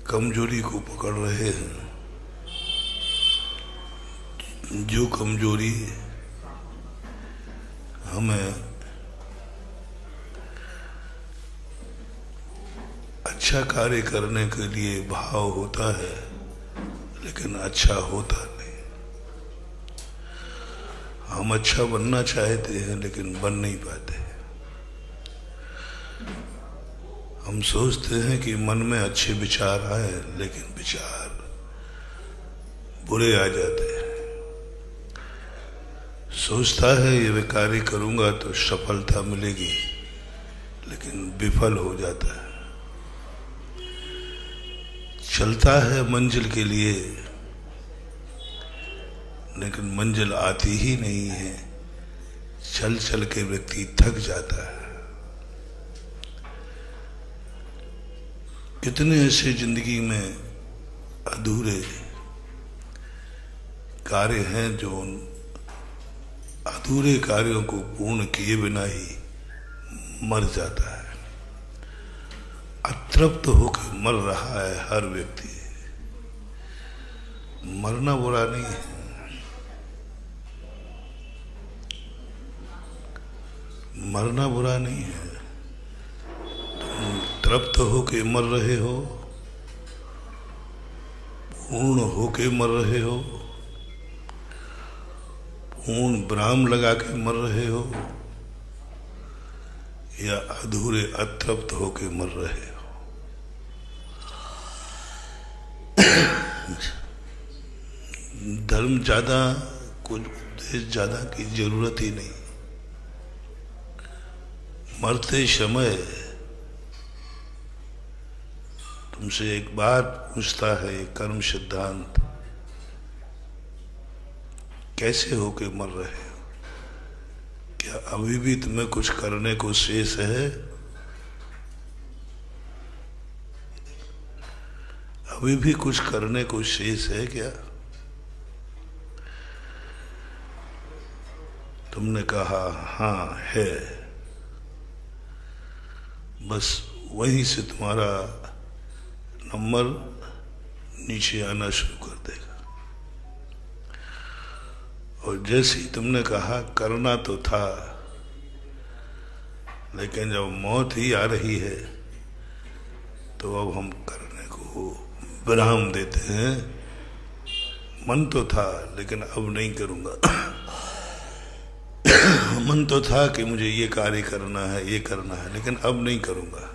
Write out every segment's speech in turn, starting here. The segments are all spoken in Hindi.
कमजोरी को पकड़ रहे हैं। जो कमजोरी हमें अच्छा कार्य करने के लिए भाव होता है, लेकिन अच्छा होता नहीं। हम अच्छा बनना चाहते हैं लेकिन बन नहीं पाते। हम सोचते हैं कि मन में अच्छे विचार आए, लेकिन विचार बुरे आ जाते हैं। सोचता है ये कार्य करूंगा तो सफलता मिलेगी, लेकिन विफल हो जाता है। चलता है मंजिल के लिए, लेकिन मंजिल आती ही नहीं है। चल चल के व्यक्ति थक जाता है। कितने ऐसे जिंदगी में अधूरे कार्य हैं जो उन अधूरे कार्यों को पूर्ण किए बिना ही मर जाता है। अतृप्त होकर मर रहा है हर व्यक्ति। मरना बुरा नहीं है, मरना बुरा नहीं है। तुम तृप्त होके मर रहे हो, पूर्ण होके मर रहे हो, पूर्ण विराम लगा के मर रहे हो, या अधूरे अतृप्त होके मर रहे हो। धर्म ज्यादा, कुछ उपदेश ज्यादा की जरूरत ही नहीं। मरते समय तुमसे एक बात पूछता है ये कर्म सिद्धांत, कैसे होके मर रहे हो? क्या अभी भी तुम्हें कुछ करने को शेष है? अभी भी कुछ करने को शेष है क्या? तुमने कहा हाँ है, बस वहीं से तुम्हारा नंबर नीचे आना शुरू कर देगा। और जैसे ही तुमने कहा करना तो था, लेकिन जब मौत ही आ रही है तो अब हम करने को विराम देते हैं। मन तो था लेकिन अब नहीं करूंगा। मन तो था कि मुझे ये कार्य करना है, ये करना है, लेकिन अब नहीं करूंगा,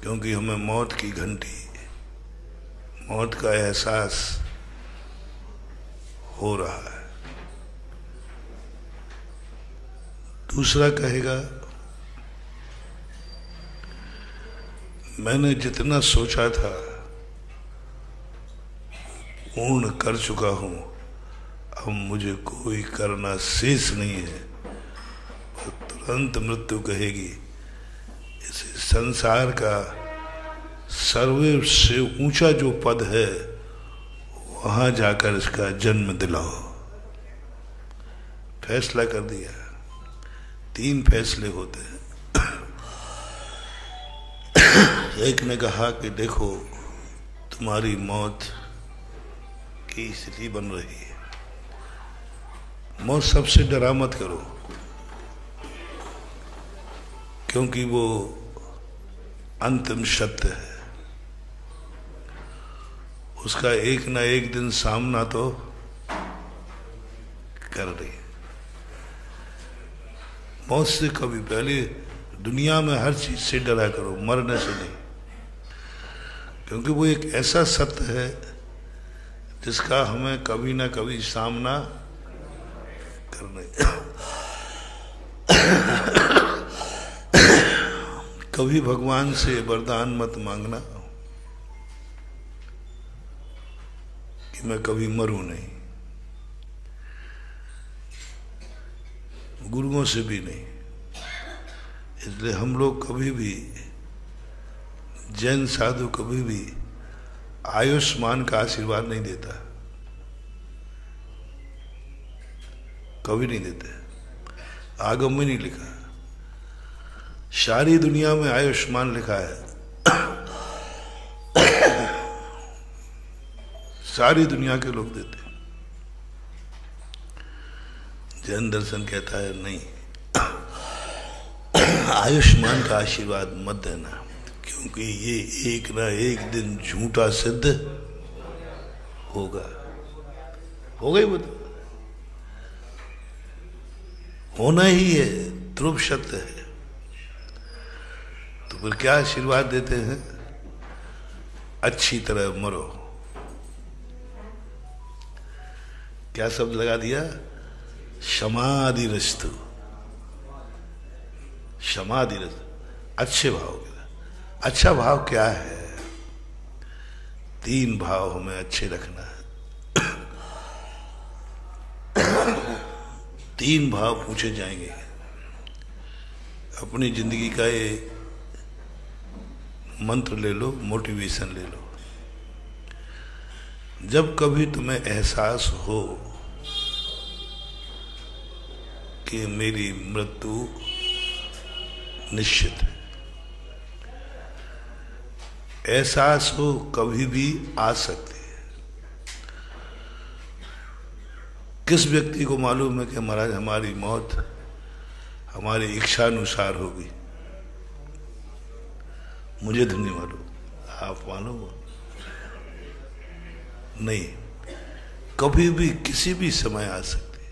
क्योंकि हमें मौत की घंटी, मौत का एहसास हो रहा है। दूसरा कहेगा मैंने जितना सोचा था पूर्ण कर चुका हूं, अब मुझे कोई करना शेष नहीं है। और तुरंत मृत्यु कहेगी इसे संसार का सर्व से ऊंचा जो पद है वहां जाकर इसका जन्म दिलाओ। फैसला कर दिया। 3 फैसले होते हैं। एक ने कहा कि देखो तुम्हारी मौत की स्थिति बन रही है, मौत सबसे डरा मत करो, क्योंकि वो अंतिम सत्य है। उसका एक ना एक दिन सामना तो कर रही है। मौत से कभी पहले दुनिया में हर चीज से डरा करो, मरने से नहीं, क्योंकि वो एक ऐसा सत्य है जिसका हमें कभी ना कभी सामना करना। कभी भगवान से वरदान मत मांगना कि मैं कभी मरूं नहीं, गुरुओं से भी नहीं। इसलिए हम लोग कभी भी, जैन साधु कभी भी आयुष्मान का आशीर्वाद नहीं देता, कभी नहीं देते। आगम में नहीं लिखा, सारी दुनिया में आयुष्मान लिखा है। सारी दुनिया के लोग देते हैं। जैन दर्शन कहता है नहीं, आयुष्मान का आशीर्वाद मत देना, क्योंकि ये एक ना एक दिन झूठा सिद्ध होगा। होगा ही, वो होना ही है, ध्रुव सत्य है। तो फिर क्या आशीर्वाद देते हैं? अच्छी तरह मरो। क्या शब्द लगा दिया? समाधि रस्तु, समाधि रस्तु, अच्छे भाव के। अच्छा भाव क्या है? 3 भाव हमें अच्छे रखना है। 3 भाव पूछे जाएंगे। अपनी जिंदगी का ये मंत्र ले लो, मोटिवेशन ले लो। जब कभी तुम्हें एहसास हो कि मेरी मृत्यु निश्चित है, एहसास हो कभी भी आ सकती है। किस व्यक्ति को मालूम है कि महाराज हमारी मौत हमारी इच्छानुसार होगी? मुझे तो नहीं मालूम, आप मालूम हो? नहीं, कभी भी किसी भी समय आ सकती है।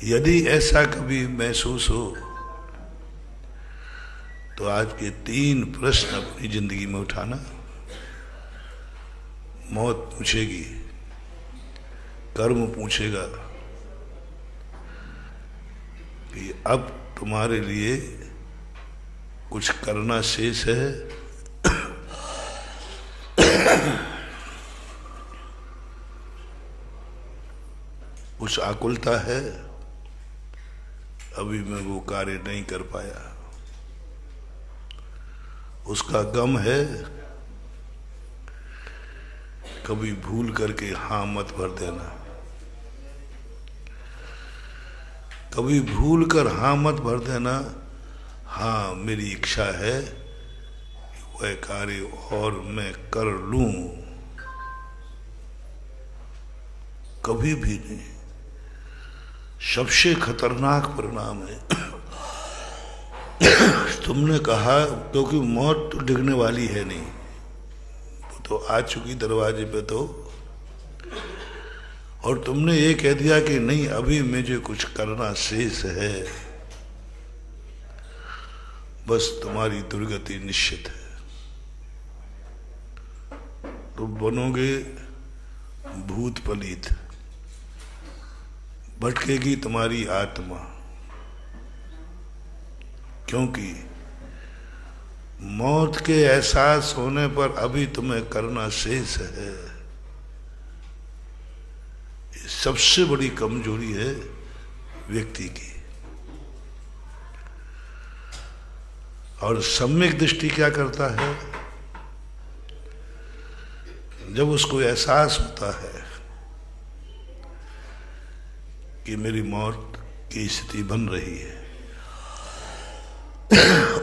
यदि ऐसा कभी महसूस हो तो आज के 3 प्रश्न अपनी जिंदगी में उठाना। मौत पूछेगी, कर्म पूछेगा कि अब तुम्हारे लिए कुछ करना शेष है, कुछ आकुलता है, अभी मैं वो कार्य नहीं कर पाया, उसका गम है। कभी भूल करके हाँ मत भर देना, कभी भूल कर हाँ मत भर देना। हाँ, मेरी इच्छा है वह कार्य और मैं कर लूं, कभी भी नहीं। सबसे खतरनाक परिणाम है तुमने कहा, क्योंकि मौत तो डिगने वाली है नहीं, वो तो आ चुकी दरवाजे पे तो, और तुमने ये कह दिया कि नहीं अभी मुझे कुछ करना शेष है, बस तुम्हारी दुर्गति निश्चित है। तुम बनोगे भूत पलीत, भटकेगी तुम्हारी आत्मा, क्योंकि मौत के एहसास होने पर अभी तुम्हें करना शेष है। सबसे बड़ी कमजोरी है व्यक्ति की। और सम्यक दृष्टि क्या करता है? जब उसको एहसास होता है कि मेरी मौत की स्थिति बन रही है,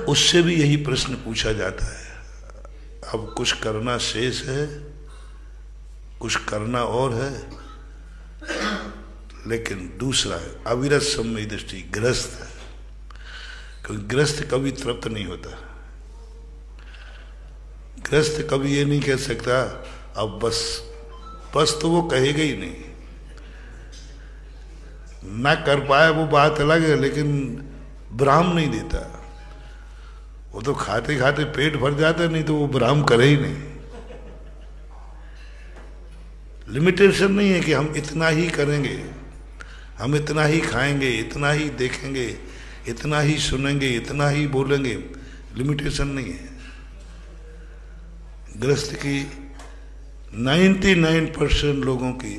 उससे भी यही प्रश्न पूछा जाता है, अब कुछ करना शेष है, कुछ करना और है। लेकिन दूसरा है अविरत सम्यक दृष्टि, ग्रस्त है, क्योंकि ग्रस्त कभी तृप्त नहीं होता। ग्रस्त कभी ये नहीं कह सकता अब बस, बस तो वो कहेगा ही नहीं। ना कर पाए वो बात अलग है, लेकिन विराम नहीं देता। वो तो खाते खाते पेट भर जाता, नहीं तो वो विराम करे ही नहीं। लिमिटेशन नहीं है कि हम इतना ही करेंगे, हम इतना ही खाएंगे, इतना ही देखेंगे, इतना ही सुनेंगे, इतना ही बोलेंगे। लिमिटेशन नहीं है। ग्रस्त की 99% लोगों की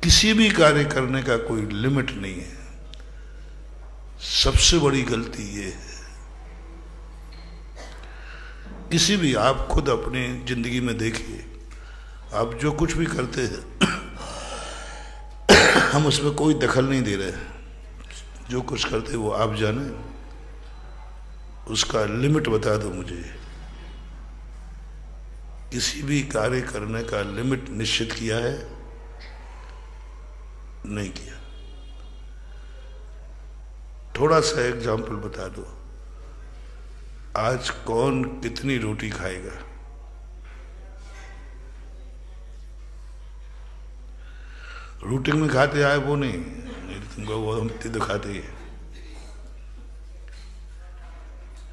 किसी भी कार्य करने का कोई लिमिट नहीं है। सबसे बड़ी गलती ये है, किसी भी, आप खुद अपनी जिंदगी में देखिए, आप जो कुछ भी करते हैं हम उसमें कोई दखल नहीं दे रहे। जो कुछ करते वो आप जाने, उसका लिमिट बता दो मुझे। किसी भी कार्य करने का लिमिट निश्चित किया है? नहीं किया। थोड़ा सा एग्जाम्पल बता दो, आज कौन कितनी रोटी खाएगा? रूटीन में खाते आए वो नहीं, तुमको वो हम तो खाते ही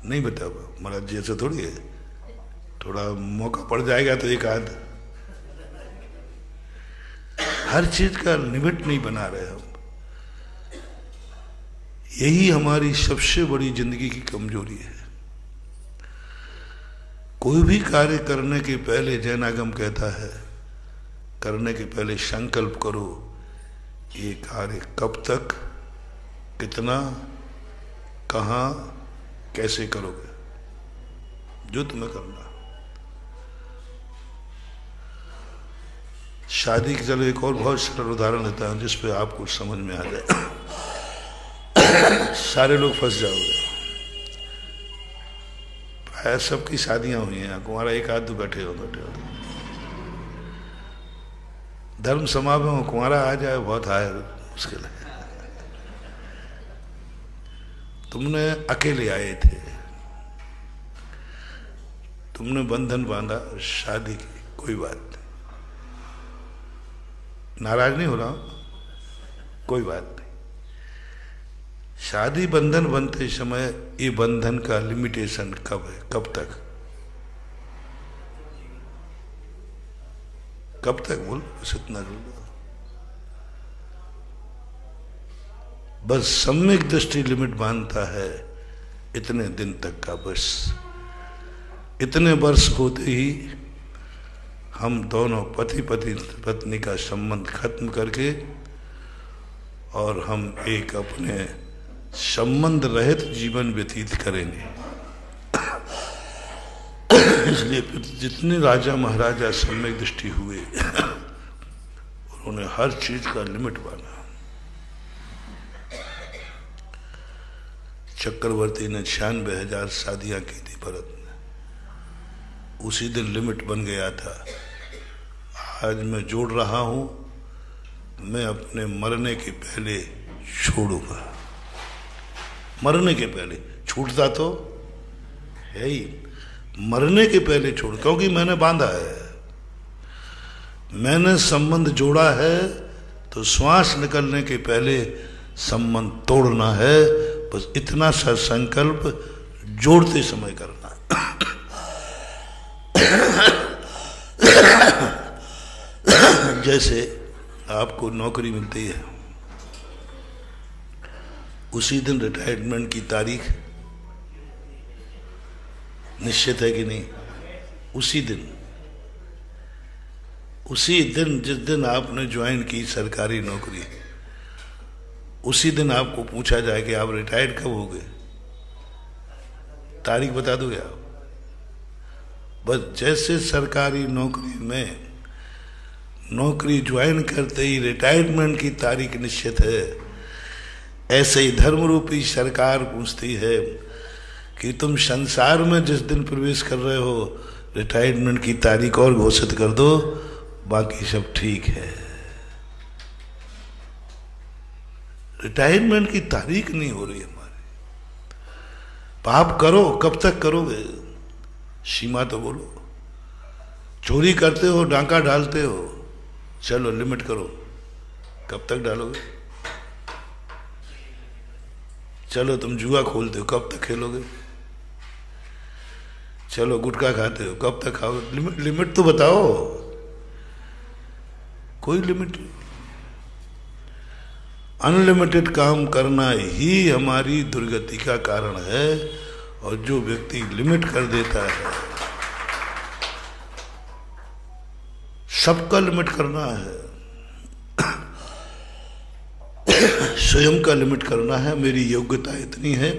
नहीं। बता महाराज जी ऐसा थोड़ी है, थोड़ा मौका पड़ जाएगा तो एक आध। हर चीज का लिमिट नहीं बना रहे हम। यही हमारी सबसे बड़ी जिंदगी की कमजोरी है। कोई भी कार्य करने के पहले जैनागम कहता है, करने के पहले संकल्प करो, ये कार्य कब तक, कितना, कहां, कैसे करोगे, जो तुम्हें करना। शादी की, चलो एक और बहुत सरल उदाहरण देता हूं जिसपे आपको समझ में आ जाए। सारे लोग फंस जाओगे। सबकी शादियां हुई हैं, कुंवारा एक आध बैठे हो। धर्म समागम में कुंवारा आ जाए बहुत हाय मुश्किल है। तुमने अकेले आए थे, तुमने बंधन बांधा शादी की, कोई बात नहीं, नाराज नहीं हो रहा हूं, कोई बात नहीं। शादी बंधन बनते समय ये बंधन का लिमिटेशन कब है, कब तक, कब तक बोल, बस इतना बस सम्यक दृष्टि लिमिट बांधता है इतने दिन तक का। बस इतने वर्ष होते ही हम दोनों पति पत्नी का संबंध खत्म करके और हम एक अपने संबंध रहित जीवन व्यतीत करेंगे। इसलिए जितने राजा महाराजा सम्यक दृष्टि हुए उन्होंने हर चीज का लिमिट बांधा। चक्रवर्ती ने 96,000 शादियां की थी भरत ने, उसी दिन लिमिट बन गया था। आज मैं जोड़ रहा हूं, मैं अपने मरने के पहले छोड़ूंगा। मरने के पहले छूटता तो है ही, मरने के पहले छोड़, क्योंकि मैंने बांधा है, मैंने संबंध जोड़ा है, तो श्वास निकलने के पहले संबंध तोड़ना है। बस इतना सा संकल्प जोड़ते समय करना। जैसे आपको नौकरी मिलती है, उसी दिन रिटायरमेंट की तारीख निश्चित है कि नहीं? उसी दिन जिस दिन आपने ज्वाइन की सरकारी नौकरी, उसी दिन आपको पूछा जाए कि आप रिटायर्ड कब होगे, तारीख बता दोगे आप? बस जैसे सरकारी नौकरी में नौकरी ज्वाइन करते ही रिटायरमेंट की तारीख निश्चित है, ऐसे ही धर्मरूपी सरकार पूछती है कि तुम संसार में जिस दिन प्रवेश कर रहे हो रिटायरमेंट की तारीख और घोषित कर दो, बाकी सब ठीक है। रिटायरमेंट की तारीख नहीं हो रही हमारी। पाप करो, कब तक करोगे? सीमा तो बोलो। चोरी करते हो, डांका डालते हो, चलो लिमिट करो, कब तक डालोगे? चलो तुम जुआ खोलते हो, कब तक खेलोगे? चलो गुटखा खाते हो, कब तक खाओगे? लिमिट तो बताओ। कोई लिमिट नहीं। अनलिमिटेड काम करना ही हमारी दुर्गति का कारण है। और जो व्यक्ति लिमिट कर देता है, सबका लिमिट करना है, स्वयं का लिमिट करना है। मेरी योग्यता इतनी है,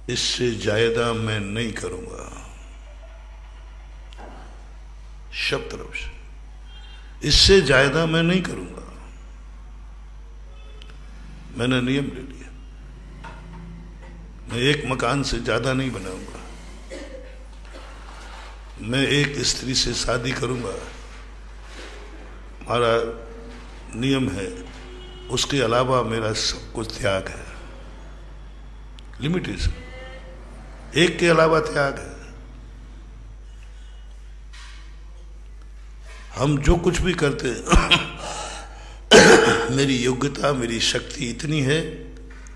इससे ज्यादा मैं नहीं करूंगा। सब तरफ से इससे ज्यादा मैं नहीं करूंगा। मैंने नियम ले लिया, मैं एक मकान से ज्यादा नहीं बनाऊंगा। मैं एक स्त्री से शादी करूंगा, हमारा नियम है, उसके अलावा मेरा सब कुछ त्याग है। लिमिटेशन, एक के अलावा त्याग है। हम जो कुछ भी करते मेरी योग्यता, मेरी शक्ति इतनी है,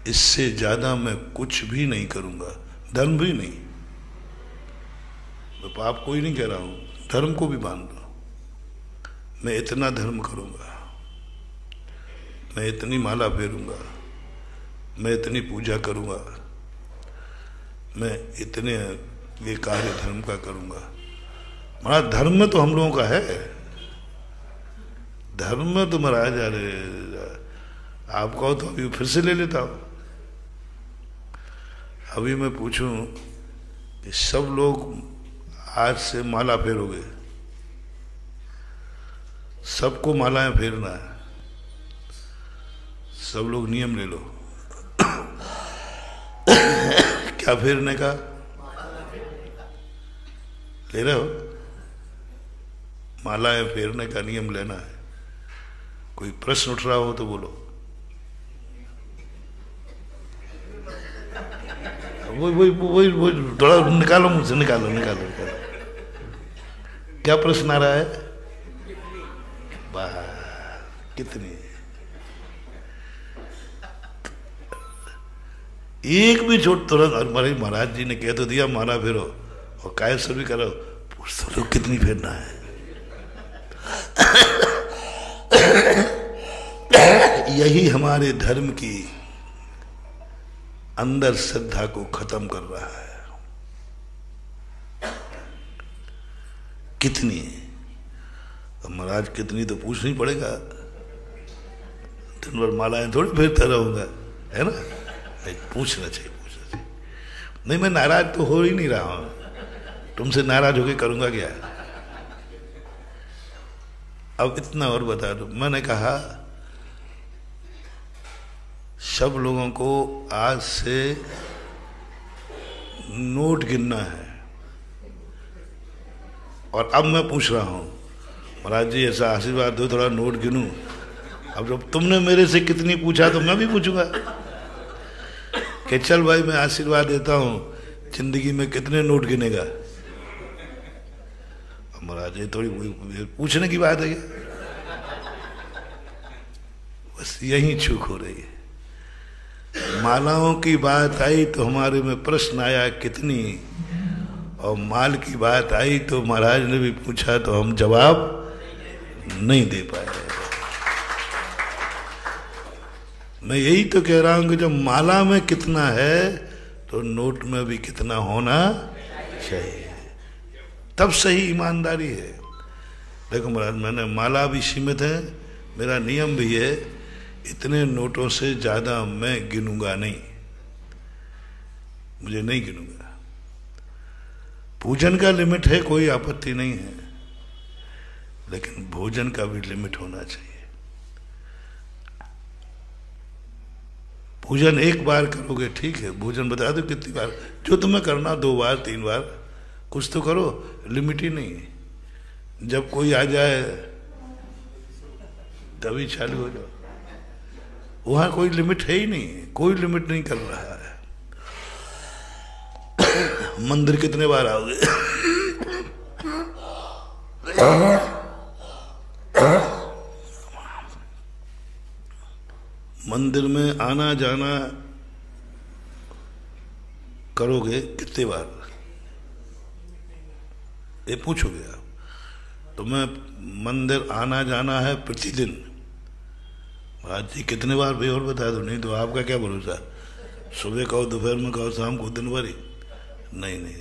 इससे ज्यादा मैं कुछ भी नहीं करूंगा। धर्म भी नहीं, मैं पाप को ही नहीं कह रहा हूं, धर्म को भी मान लो। मैं इतना धर्म करूंगा, मैं इतनी माला फेरूंगा, मैं इतनी पूजा करूंगा, मैं इतने ये कार्य धर्म का करूंगा। महाराज धर्म में तो हम लोगों का है, धर्म में तो महाराज अरे आप कहो तो अभी फिर से ले लेता हूं। अभी मैं पूछूं कि सब लोग आज से माला फेरोगे, सबको मालाएं फेरना है, सब लोग नियम ले लो। क्या फेरने का ले रहे हो? मालाएं फेरने का नियम लेना है। कोई प्रश्न उठ रहा हो तो बोलो। वो थोड़ा निकालो मुझसे, निकालो निकालो निकालो। क्या प्रश्न आ रहा है? वाह कितनी, एक भी छोट तुरंत हमारे महाराज जी ने कह तो दिया माला फेरो और कायसर भी करो, पूछ तो लो कितनी फेरना है। यही हमारे धर्म की अंदर श्रद्धा को खत्म कर रहा है। कितनी? अब महाराज कितनी तो पूछना ही पड़ेगा, दिन भर मालाएं थोड़ी फेरता रहूंगा, है ना? नहीं, पूछना चाहिए, पूछना चाहिए। नहीं मैं नाराज तो हो ही नहीं रहा हूं, तुमसे नाराज होके करूंगा क्या? अब इतना और बता दो, मैंने कहा सब लोगों को आज से नोट गिनना है। और अब मैं पूछ रहा हूं महाराज जी ऐसा आशीर्वाद दो, थोड़ा नोट गिनूं। अब जब तुमने मेरे से कितनी पूछा तो मैं भी पूछूंगा कि चल भाई मैं आशीर्वाद देता हूं, जिंदगी में कितने नोट गिनेगा? महाराज ये थोड़ी पूछने की बात है, बस यही चूक हो रही है। मालाओं की बात आई तो हमारे में प्रश्न आया कितनी, और माल की बात आई तो महाराज ने भी पूछा तो हम जवाब नहीं दे पाए। मैं यही तो कह रहा हूं कि जब माला में कितना है तो नोट में भी कितना होना चाहिए, तब सही ईमानदारी है। देखो महाराज मैंने माला भी सीमित है, मेरा नियम भी है, इतने नोटों से ज्यादा मैं गिनूंगा नहीं, मुझे नहीं गिनूंगा। पूजन का लिमिट है, कोई आपत्ति नहीं है, लेकिन भोजन का भी लिमिट होना चाहिए। पूजन एक बार करोगे ठीक है, भोजन बता दो कितनी बार, जो तुम्हें करना 2 बार 3 बार, कुछ तो करो, लिमिट ही नहीं है। जब कोई आ जाए तभी चालू हो जाओ, वहां कोई लिमिट है ही नहीं, कोई लिमिट नहीं कर रहा है। मंदिर कितने बार आओगे? मंदिर में आना जाना करोगे कितने बार? ये पूछोगे आप तो मैं मंदिर आना जाना है प्रतिदिन। महाराज जी कितने बार भी और बता दो, नहीं तो आपका क्या भरोसा, सुबह कहो दोपहर में कहो शाम को, दिन भर ही नहीं।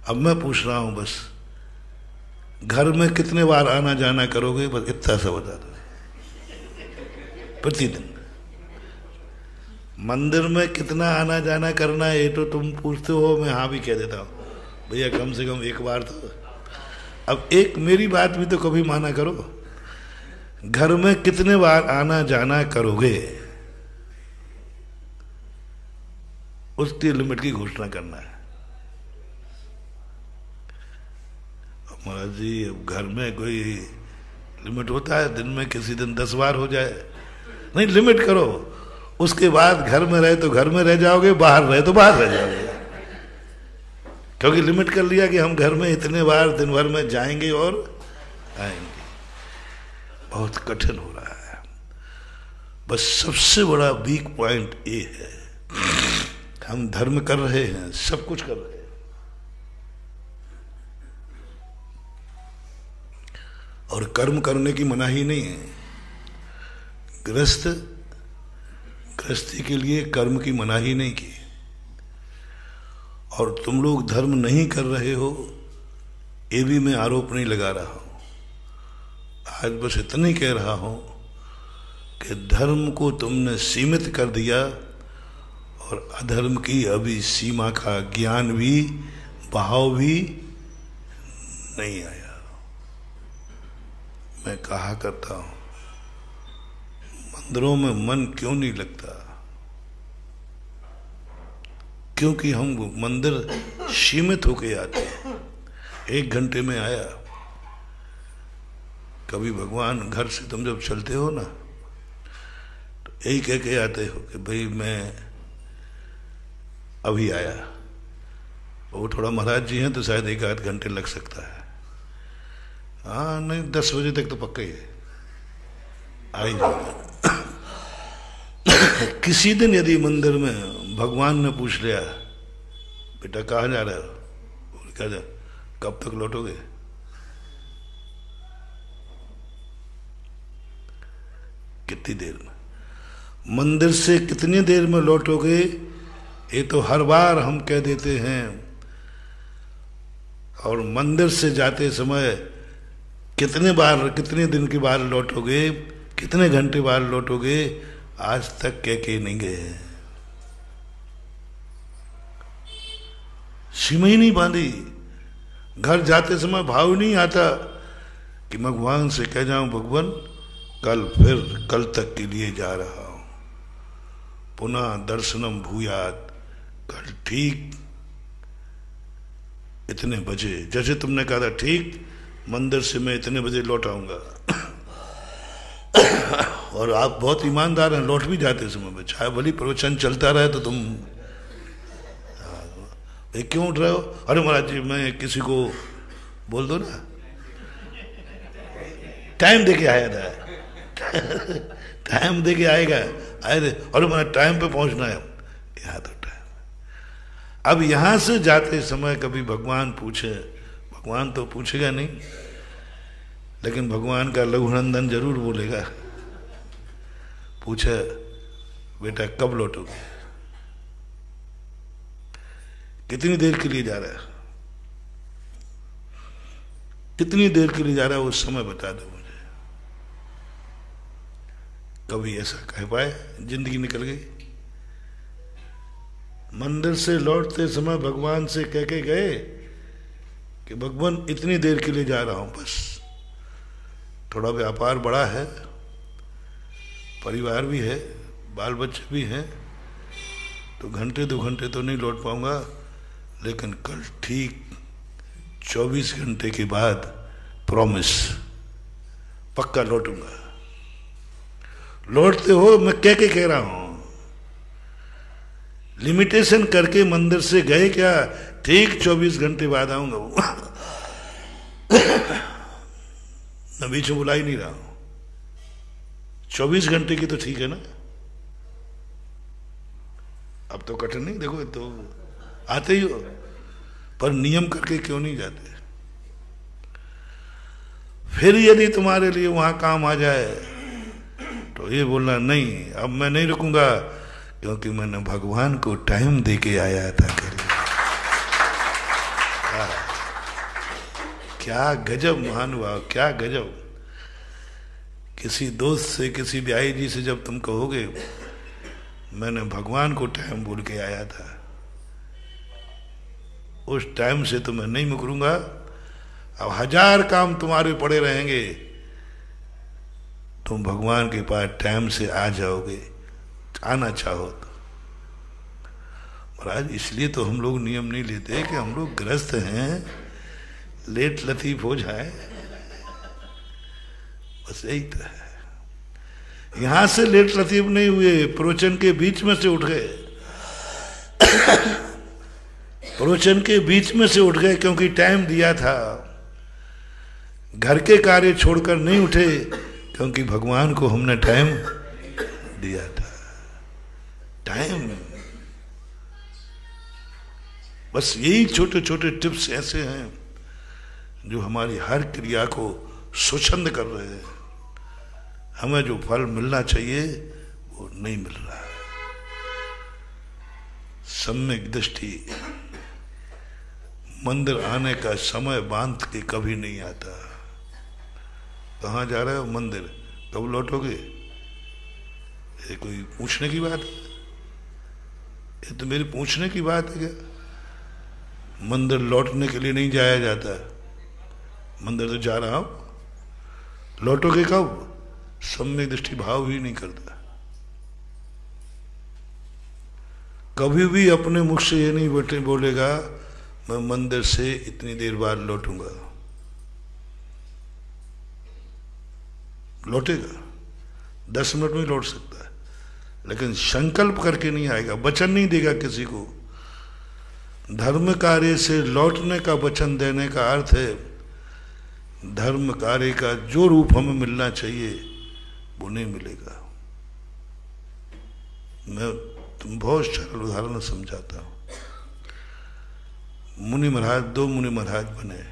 अब मैं पूछ रहा हूं बस घर में कितने बार आना जाना करोगे, बस इतना सा बता दो प्रतिदिन। मंदिर में कितना आना जाना करना है ये तो तुम पूछते हो, मैं हाँ भी कह देता हूं भैया कम से कम 1 बार तो। अब एक मेरी बात भी तो कभी माना करो, घर में कितने बार आना जाना करोगे उसकी लिमिट की घोषणा करना है। महाराज जी अब घर में कोई लिमिट होता है? दिन में किसी दिन 10 बार हो जाए? नहीं, लिमिट करो। उसके बाद घर में रहे तो घर में रह जाओगे, बाहर रहे तो बाहर रह जाओगे, क्योंकि लिमिट कर लिया कि हम घर में इतने बार दिन भर में जाएंगे और आएंगे। बहुत कठिन हो रहा है। बस सबसे बड़ा वीक पॉइंट ये है, हम धर्म कर रहे हैं, सब कुछ कर रहे हैं, और कर्म करने की मनाही नहीं है। गृहस्थी के लिए कर्म की मनाही नहीं की, और तुम लोग धर्म नहीं कर रहे हो, ये भी मैं आरोप नहीं लगा रहा हूं। आज बस इतना ही कह रहा हूं कि धर्म को तुमने सीमित कर दिया, और अधर्म की अभी सीमा का ज्ञान भी, भाव भी नहीं आया। मैं कहा करता हूं, मंदिरों में मन क्यों नहीं लगता? क्योंकि हम मंदिर सीमित होके आते हैं। 1 घंटे में आया। कभी भगवान घर से तुम जब चलते हो ना, तो यही कह के आते हो कि भाई मैं अभी आया। वो थोड़ा महाराज जी हैं तो शायद 1-8 घंटे लग सकता है। हाँ, नहीं 10 बजे तक तो पक्का ही है, आ ही जाएगा। किसी दिन यदि मंदिर में भगवान ने पूछ लिया, बेटा कहाँ जा रहे हो? क्या जा, कब तक लौटोगे? कितनी देर में? मंदिर से कितनी देर में लौटोगे? ये तो हर बार हम कह देते हैं। और मंदिर से जाते समय कितने दिन के बाद लौटोगे, कितने घंटे बाद लौटोगे, आज तक कह के नहीं गए। सीमा ही नहीं बांधी। घर जाते समय भाव नहीं आता कि भगवान से कह जाऊं, भगवान कल तक के लिए जा रहा हूं, पुनः दर्शनम भूयात, कल ठीक इतने बजे, जैसे तुमने कहा था ठीक मंदिर से मैं इतने बजे लौट आऊंगा। और आप बहुत ईमानदार हैं, लौट भी जाते समय में, चाहे भली प्रवचन चलता रहे तो तुम क्यों उठ रहे हो? अरे महाराज जी मैं किसी को बोल दो ना, टाइम देके आया था। टाइम देके आएगा, आए थे, अरे मेरा टाइम पे पहुंचना है, यहाँ तो टाइम। अब यहां से जाते समय कभी भगवान पूछे, भगवान तो पूछेगा नहीं, लेकिन भगवान का लघुनंदन जरूर बोलेगा। पूछे बेटा कब लौटोगे, कितनी देर के लिए जा रहा है, कितनी देर के लिए जा रहा है, उस समय बता दो मुझे। कभी ऐसा कह पाए? जिंदगी निकल गई। मंदिर से लौटते समय भगवान से कह के गए कि भगवान इतनी देर के लिए जा रहा हूं, बस थोड़ा व्यापार बड़ा है, परिवार भी है, बाल बच्चे भी हैं, तो घंटे 2 घंटे तो नहीं लौट पाऊंगा, लेकिन कल ठीक 24 घंटे के बाद प्रॉमिस पक्का लौटूंगा। लौटते हो, मैं कह रहा हूं, लिमिटेशन करके मंदिर से गए क्या, ठीक 24 घंटे बाद आऊंगा। मैं बीच में बुला ही नहीं रहा हूं। 24 घंटे की तो ठीक है ना। अब तो कठिन नहीं, देखो तो आते ही हो, पर नियम करके क्यों नहीं जाते? फिर यदि तुम्हारे लिए वहां काम आ जाए तो ये बोलना नहीं, अब मैं नहीं रुकूंगा, क्योंकि मैंने भगवान को टाइम दे के आया था। क्या गजब महानुभाव, क्या गजब। किसी दोस्त से, किसी ब्याही जी से जब तुम कहोगे मैंने भगवान को टाइम बोल के आया था, उस टाइम से तो मैं नहीं मुकरूंगा। अब 1000 काम तुम्हारे पड़े रहेंगे, तुम भगवान के पास टाइम से आ जाओगे, आना चाहो तो। महाराज इसलिए तो हम लोग नियम नहीं लेते कि हम लोग ग्रस्त हैं, लेट लतीफ हो जाए, बस यही तो है। यहां से लेट लतीफ नहीं हुए, प्रवचन के बीच में से उठ गए। प्रवचन के बीच में से उठ गए क्योंकि टाइम दिया था। घर के कार्य छोड़कर नहीं उठे क्योंकि भगवान को हमने टाइम दिया था। टाइम, बस यही छोटे छोटे टिप्स ऐसे हैं जो हमारी हर क्रिया को स्वच्छंद कर रहे हैं। हमें जो फल मिलना चाहिए वो नहीं मिल रहा है। सम्यक दृष्टि, मंदिर आने का समय बांध के कभी नहीं आता। कहाँ जा रहे हो? मंदिर। कब लौटोगे? ये कोई पूछने की बात है? ये तो मेरी पूछने की बात है क्या? मंदिर लौटने के लिए नहीं जाया जाता। मंदिर तो जा रहा हूं, लौटोगे कब? सम्यक दृष्टि भाव ही नहीं करता। कभी भी अपने मुख से ये नहीं बोलेगा मैं मंदिर से इतनी देर बाद लौटूंगा। लौटेगा 10 मिनट में लौट सकता है, लेकिन संकल्प करके नहीं आएगा, वचन नहीं देगा किसी को। धर्म कार्य से लौटने का वचन देने का अर्थ है धर्म कार्य का जो रूप हमें मिलना चाहिए वो नहीं मिलेगा। मैं तुम बहुत सरल उदाहरण समझाता हूं। मुनि महाराज, 2 मुनि महाराज बने।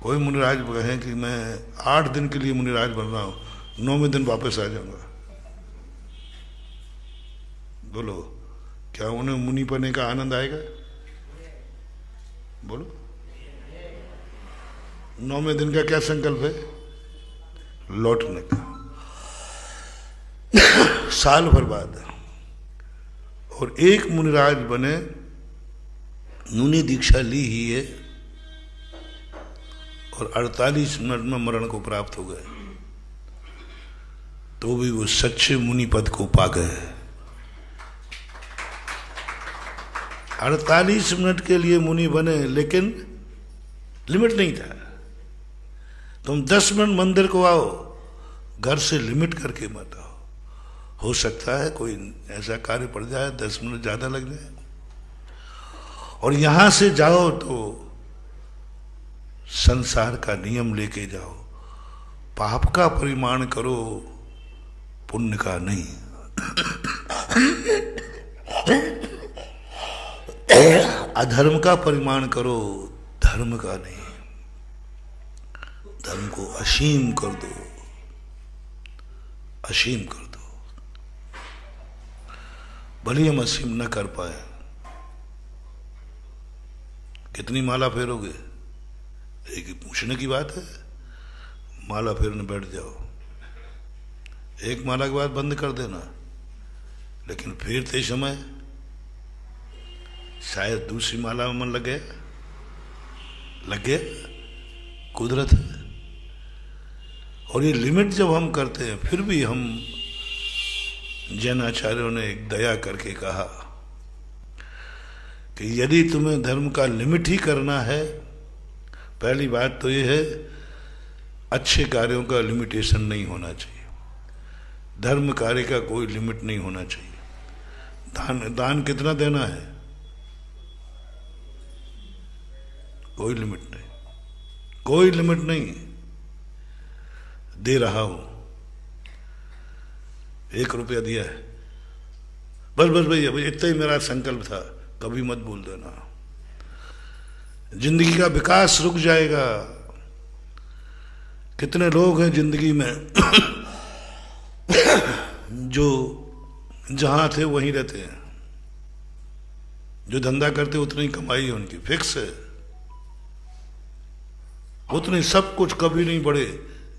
कोई मुनिराज कहे कि मैं 8 दिन के लिए मुनिराज बन रहा हूं, 9वें दिन वापस आ जाऊंगा। बोलो, क्या उन्हें मुनि बनने का आनंद आएगा? बोलो। 9वें दिन का क्या संकल्प है? लौटने का। साल भर बाद। और एक मुनिराज बने, मुनि दीक्षा ली ही है और 48 मिनट में मरण को प्राप्त हो गए, तो भी वो सच्चे मुनि पद को पा गए। 48 मिनट के लिए मुनि बने, लेकिन लिमिट नहीं था। तुम 10 मिनट मंदिर को आओ, घर से लिमिट करके मत आओ। हो सकता है कोई ऐसा कार्य पड़ जाए, 10 मिनट ज्यादा लग जाए। और यहां से जाओ तो संसार का नियम लेके जाओ, पाप का परिमाण करो, पुण्य का नहीं। अधर्म का परिमाण करो, धर्म का नहीं। धर्म को असीम कर दो, असीम कर दो। भले हम असीम न कर पाए। कितनी माला फेरोगे? एक ही पूछने की बात है। माला फेरने बैठ जाओ, एक माला के बाद बंद कर देना, लेकिन फेरते समय शायद दूसरी माला में मन लगे, कुदरत है। और ये लिमिट जब हम करते हैं, फिर भी हम जैन आचार्यों ने एक दया करके कहा कि यदि तुम्हें धर्म का लिमिट ही करना है, पहली बात तो ये है अच्छे कार्यों का लिमिटेशन नहीं होना चाहिए। धर्म कार्य का कोई लिमिट नहीं होना चाहिए। दान कितना देना है? कोई लिमिट नहीं, कोई लिमिट नहीं। दे रहा हूं, 1 रुपया दिया है, बस भैया इतना ही मेरा संकल्प था, कभी मत भूल देना। जिंदगी का विकास रुक जाएगा। कितने लोग हैं जिंदगी में जो जहां थे वहीं रहते हैं, जो धंधा करते उतनी कमाई है उनकी, फिक्स है, उतनी सब कुछ, कभी नहीं बढ़े।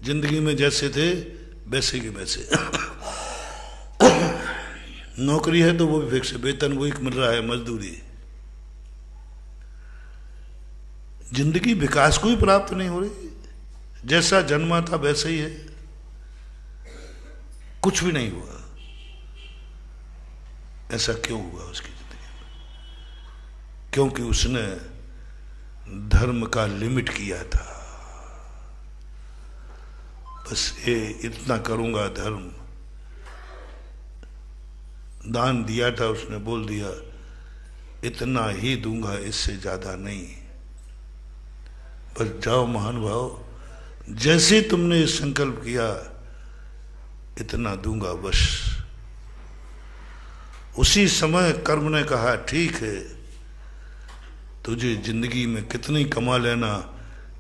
जिंदगी में जैसे थे वैसे के वैसे। नौकरी है तो वो भी फिक्स है, वेतन वही मिल रहा है, मजदूरी। जिंदगी विकास को ही प्राप्त नहीं हो रही। जैसा जन्मा था वैसा ही है, कुछ भी नहीं हुआ। ऐसा क्यों हुआ उसकी जिंदगी में? क्योंकि उसने धर्म का लिमिट किया था। बस ये इतना करूंगा धर्म। दान दिया था, उसने बोल दिया इतना ही दूंगा, इससे ज्यादा नहीं। बस जाओ महानुभाव, जैसे तुमने संकल्प किया इतना दूंगा बस। उसी समय कर्म ने कहा ठीक है, तुझे जिंदगी में कितनी कमा लेना,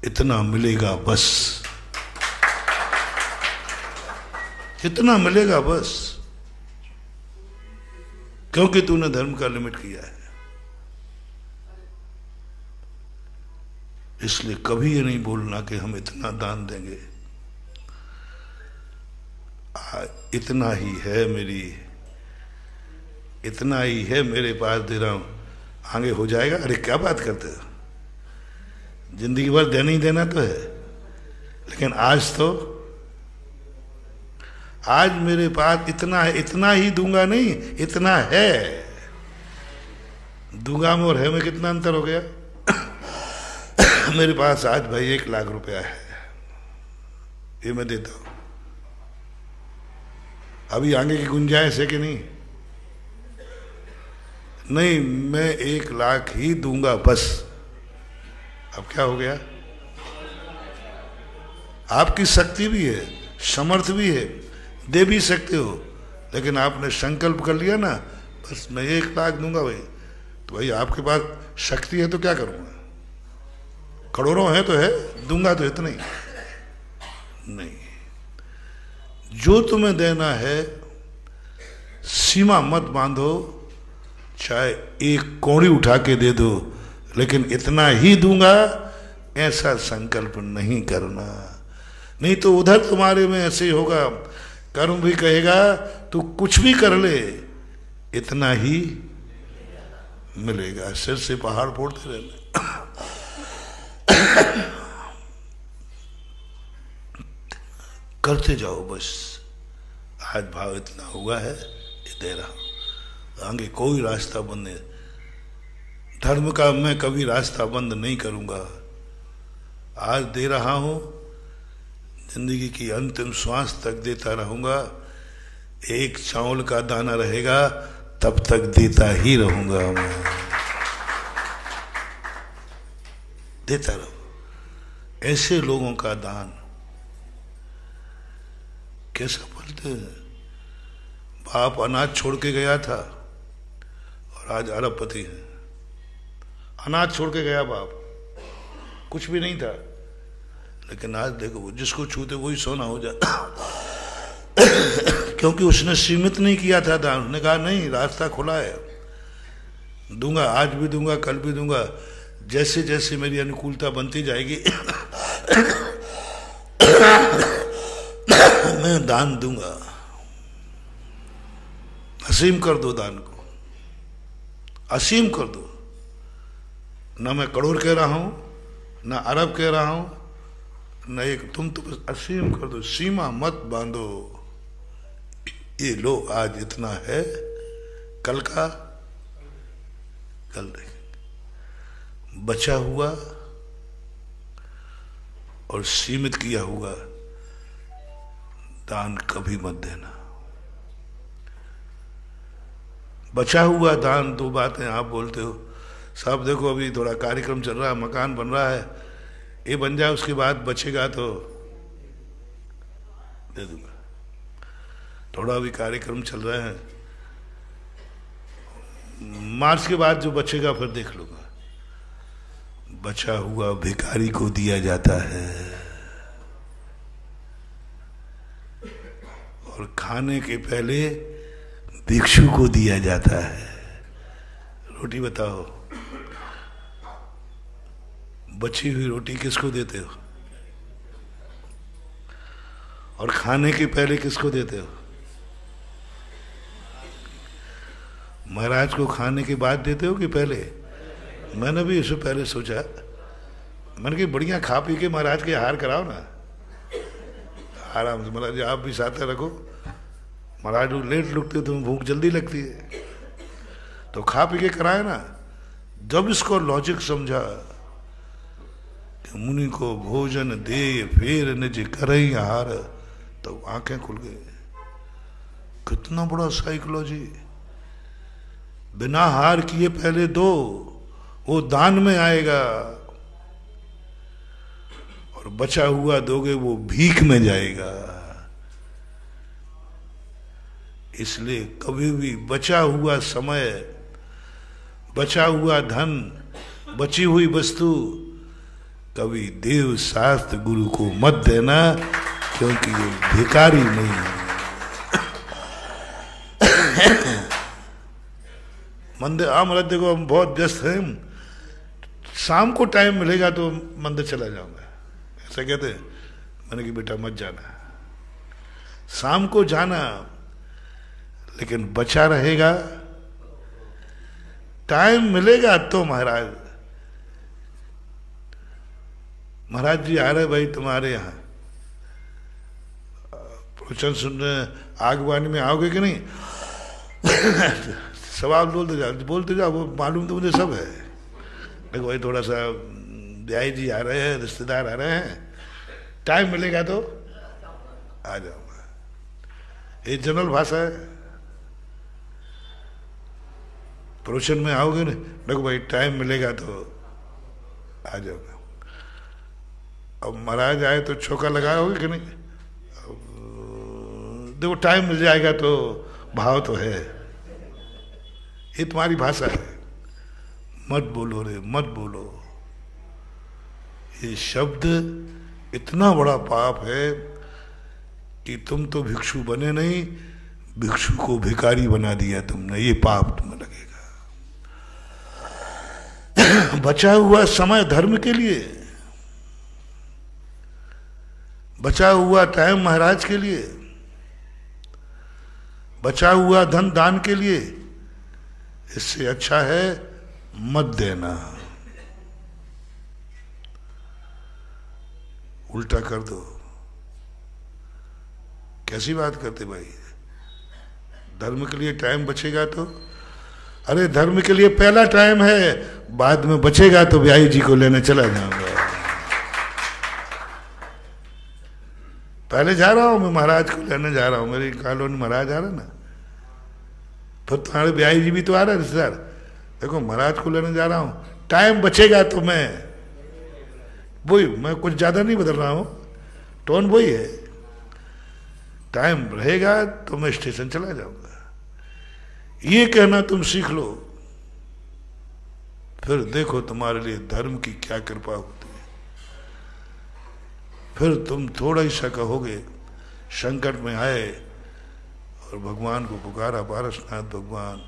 इतना मिलेगा बस, इतना मिलेगा बस, क्योंकि तूने धर्म का लिमिट किया है। इसलिए कभी ये नहीं बोलना कि हम इतना दान देंगे। इतना ही है मेरी, इतना ही है मेरे पास, दे रहा हूं, आगे हो जाएगा। अरे क्या बात करते हो, जिंदगी भर देना ही देना तो है, लेकिन आज तो, आज मेरे पास इतना है, इतना ही दूंगा नहीं, इतना है। दूंगा में और है में कितना अंतर हो गया। मेरे पास आज भाई 1 लाख रुपया है, ये मैं देता हूं। अभी आगे की गुंजाइश है कि नहीं? नहीं, मैं 1 लाख ही दूंगा बस। अब क्या हो गया? आपकी शक्ति भी है, समर्थ भी है, दे भी सकते हो, लेकिन आपने संकल्प कर लिया ना, बस मैं 1 लाख दूंगा भाई, तो भाई आपके पास शक्ति है तो क्या करूंगा? करोड़ों है तो है, दूंगा तो इतना ही नहीं। जो तुम्हें देना है सीमा मत बांधो, चाहे 1 कौड़ी उठा के दे दो, लेकिन इतना ही दूंगा ऐसा संकल्प नहीं करना। नहीं तो उधर तुम्हारे में ऐसे ही होगा, कर्म भी कहेगा तू कुछ भी कर ले, इतना ही मिलेगा। सिर से पहाड़ फोड़ते रहना। करते जाओ बस। आज भाव इतना हुआ है, ये दे रहा हूं, आगे कोई रास्ता बंद नहीं। धर्म का मैं कभी रास्ता बंद नहीं करूंगा। आज दे रहा हूं, जिंदगी की अंतिम श्वास तक देता रहूंगा। 1 चावल का दाना रहेगा तब तक देता ही रहूंगा मैं, देता रहूं। ऐसे लोगों का दान कैसा बोलते हैं। बाप अनाज छोड़ के गया था और आज अरबपति है। अनाज छोड़ के गया बाप, कुछ भी नहीं था, लेकिन आज देखो जिसको छूते वही सोना हो जाता। क्योंकि उसने सीमित नहीं किया था दान। उसने कहा नहीं, रास्ता खुला है, दूंगा, आज भी दूंगा, कल भी दूंगा, जैसे जैसे मेरी अनुकूलता बनती जाएगी मैं दान दूंगा। असीम कर दो दान को, असीम कर दो। ना मैं करोड़ कह रहा हूं, ना अरब कह रहा हूं, ना एक, तुम तो बस असीम कर दो, सीमा मत बांधो। ये लो आज इतना है, कल का कल देखेंगे। बचा हुआ और सीमित किया हुआ दान कभी मत देना। बचा हुआ दान, 2 बातें आप बोलते हो साहब, देखो अभी थोड़ा कार्यक्रम चल रहा है, मकान बन रहा है, ये बन जाए, उसके बाद बचेगा तो दे दूंगा। थोड़ा अभी कार्यक्रम चल रहा है, मार्च के बाद जो बचेगा फिर देख लूंगा। बचा हुआ भिखारी को दिया जाता है और खाने के पहले भिक्षु को दिया जाता है। रोटी बताओ, बची हुई रोटी किसको देते हो? और खाने के पहले किसको देते हो? महाराज को खाने के बाद देते हो कि पहले? मैंने भी इससे पहले सोचा, मैंने कि बढ़िया खा पी के महाराज के आहार कराओ ना, आराम से। महाराज आप भी साथ रखो, महाराज लेट लुटते तो भूख जल्दी लगती है, तो खा पी के कराए ना। जब इसको लॉजिक समझा कि मुनि को भोजन दे फिर निज करई हार, तो आंखें खुल गई। कितना बड़ा साइकोलॉजी। बिना हार किए पहले दो, वो दान में आएगा, और बचा हुआ दोगे वो भीख में जाएगा। इसलिए कभी भी बचा हुआ समय, बचा हुआ धन, बची हुई वस्तु कभी देव शास्त्र गुरु को मत देना, क्योंकि ये भिखारी नहीं है। मंदिर महाराज देखो हम बहुत व्यस्त हैं, शाम को टाइम मिलेगा तो मंदिर चला जाऊंगा, ऐसा कहते हैं। मैंने कि बेटा मत जाना, शाम को जाना, लेकिन बचा रहेगा, टाइम मिलेगा तो। महाराज जी आ रहे भाई तुम्हारे यहाँ प्रवचन सुनने, आगवानी में आओगे कि नहीं? सवाल बोलते जाओ, वो मालूम तो मुझे सब है। देखो भाई थोड़ा सा ब्याई जी आ रहे हैं, रिश्तेदार आ रहे हैं, टाइम मिलेगा तो आ जाऊंगा। ये जनरल भाषा है। प्रवचन में आओगे ना, देखो भाई टाइम मिलेगा तो आ जाऊंगा। अब महाराज आए तो चौका लगाओगे कि नहीं? देखो टाइम मिल जाएगा तो भाव तो है। ये तुम्हारी भाषा है। मत बोलो रे, मत बोलो। ये शब्द इतना बड़ा पाप है कि तुम तो भिक्षु बने नहीं, भिक्षु को भिखारी बना दिया तुमने। ये पाप तुम्हें लगेगा। बचा हुआ समय धर्म के लिए, बचा हुआ टाइम महाराज के लिए, बचा हुआ धन दान के लिए, इससे अच्छा है मत देना। उल्टा कर दो। कैसी बात करते भाई? धर्म के लिए टाइम बचेगा तो? अरे धर्म के लिए पहला टाइम है, बाद में बचेगा तो ब्याई जी को लेने चला जाऊंगा। पहले जा रहा हूं मैं, महाराज को लेने जा रहा हूं, मेरी कॉलोनी महाराज आ रहा ना, फिर तुम्हारे ब्याई जी भी तो आ रहा है रिश्तेदार। देखो महाराज को लेने जा रहा हूं, टाइम बचेगा तो मैं कुछ ज्यादा नहीं बदल रहा हूं, टोन वही है। टाइम रहेगा तो मैं स्टेशन चला जाऊंगा। ये कहना तुम सीख लो, फिर देखो तुम्हारे लिए धर्म की क्या कृपा होती है। फिर तुम थोड़ा ही सा कहोगे, संकट में आए और भगवान को पुकारा, पारसनाथ भगवान,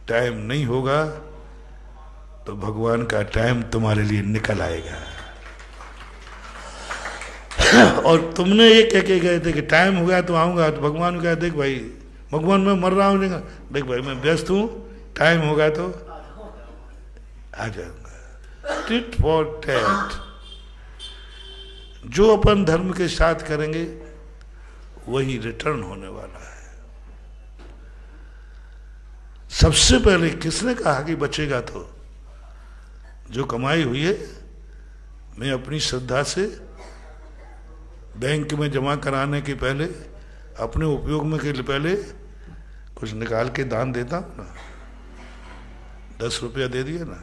टाइम नहीं होगा तो भगवान का टाइम तुम्हारे लिए निकल आएगा। और तुमने ये कह के गए थे कि टाइम हो गया तो आऊंगा, तो भगवान को कहा देख भाई, भगवान मैं मर रहा हूं, देख भाई मैं व्यस्त हूं, टाइम होगा तो आ जाऊंगा। Tit for tat. जो अपन धर्म के साथ करेंगे वही रिटर्न होने वाला है। सबसे पहले किसने कहा कि बचेगा? तो जो कमाई हुई है मैं अपनी श्रद्धा से बैंक में जमा कराने के पहले, अपने उपयोग में के पहले कुछ निकाल के दान देता हूं ना। 10 रुपया दे दिया ना।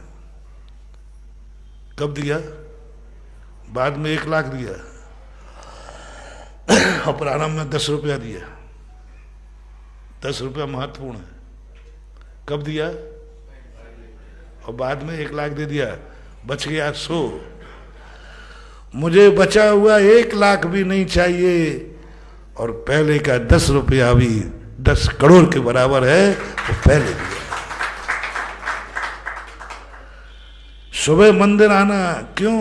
कब दिया? बाद में 1 लाख दिया और प्रारंभ में 10 रुपया दिया। 10 रुपया महत्वपूर्ण है। कब दिया? और बाद में 1 लाख दे दिया, बच गया 100। मुझे बचा हुआ 1 लाख भी नहीं चाहिए, और पहले का 10 रुपया भी 10 करोड़ के बराबर है, वो पहले दिया। सुबह मंदिर आना क्यों?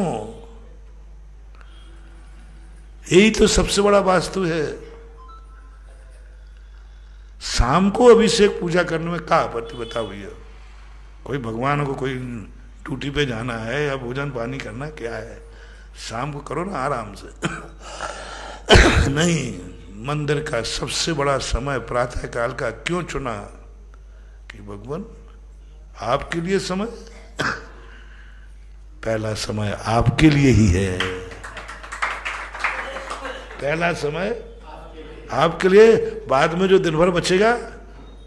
यही तो सबसे बड़ा वास्तु है। शाम को अभिषेक पूजा करने में क्या आपत्ति बताओ भैया? कोई भगवान को कोई ड्यूटी पे जाना है या भोजन पानी करना, क्या है? शाम को करो ना आराम से। नहीं, मंदिर का सबसे बड़ा समय प्रातः काल का क्यों चुना? कि भगवान आपके लिए समय पहला समय आपके लिए ही है, पहला समय आपके लिए। बाद में जो दिन भर बचेगा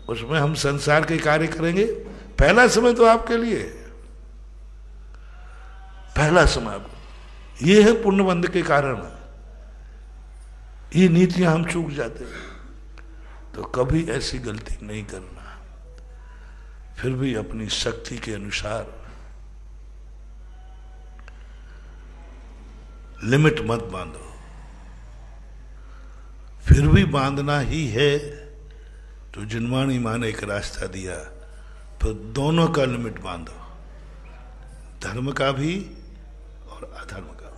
उसमें हम संसार के कार्य करेंगे। पहला समय तो आपके लिए, पहला समय आपको। ये है पुण्यबंध के कारण, ये नीतियां हम चूक जाते हैं। तो कभी ऐसी गलती नहीं करना, फिर भी अपनी शक्ति के अनुसार लिमिट मत बांधो। फिर भी बांधना ही है तो जिनवाणी माँ ने एक रास्ता दिया, फिर दोनों का लिमिट बांधो, धर्म का भी और अधर्म का।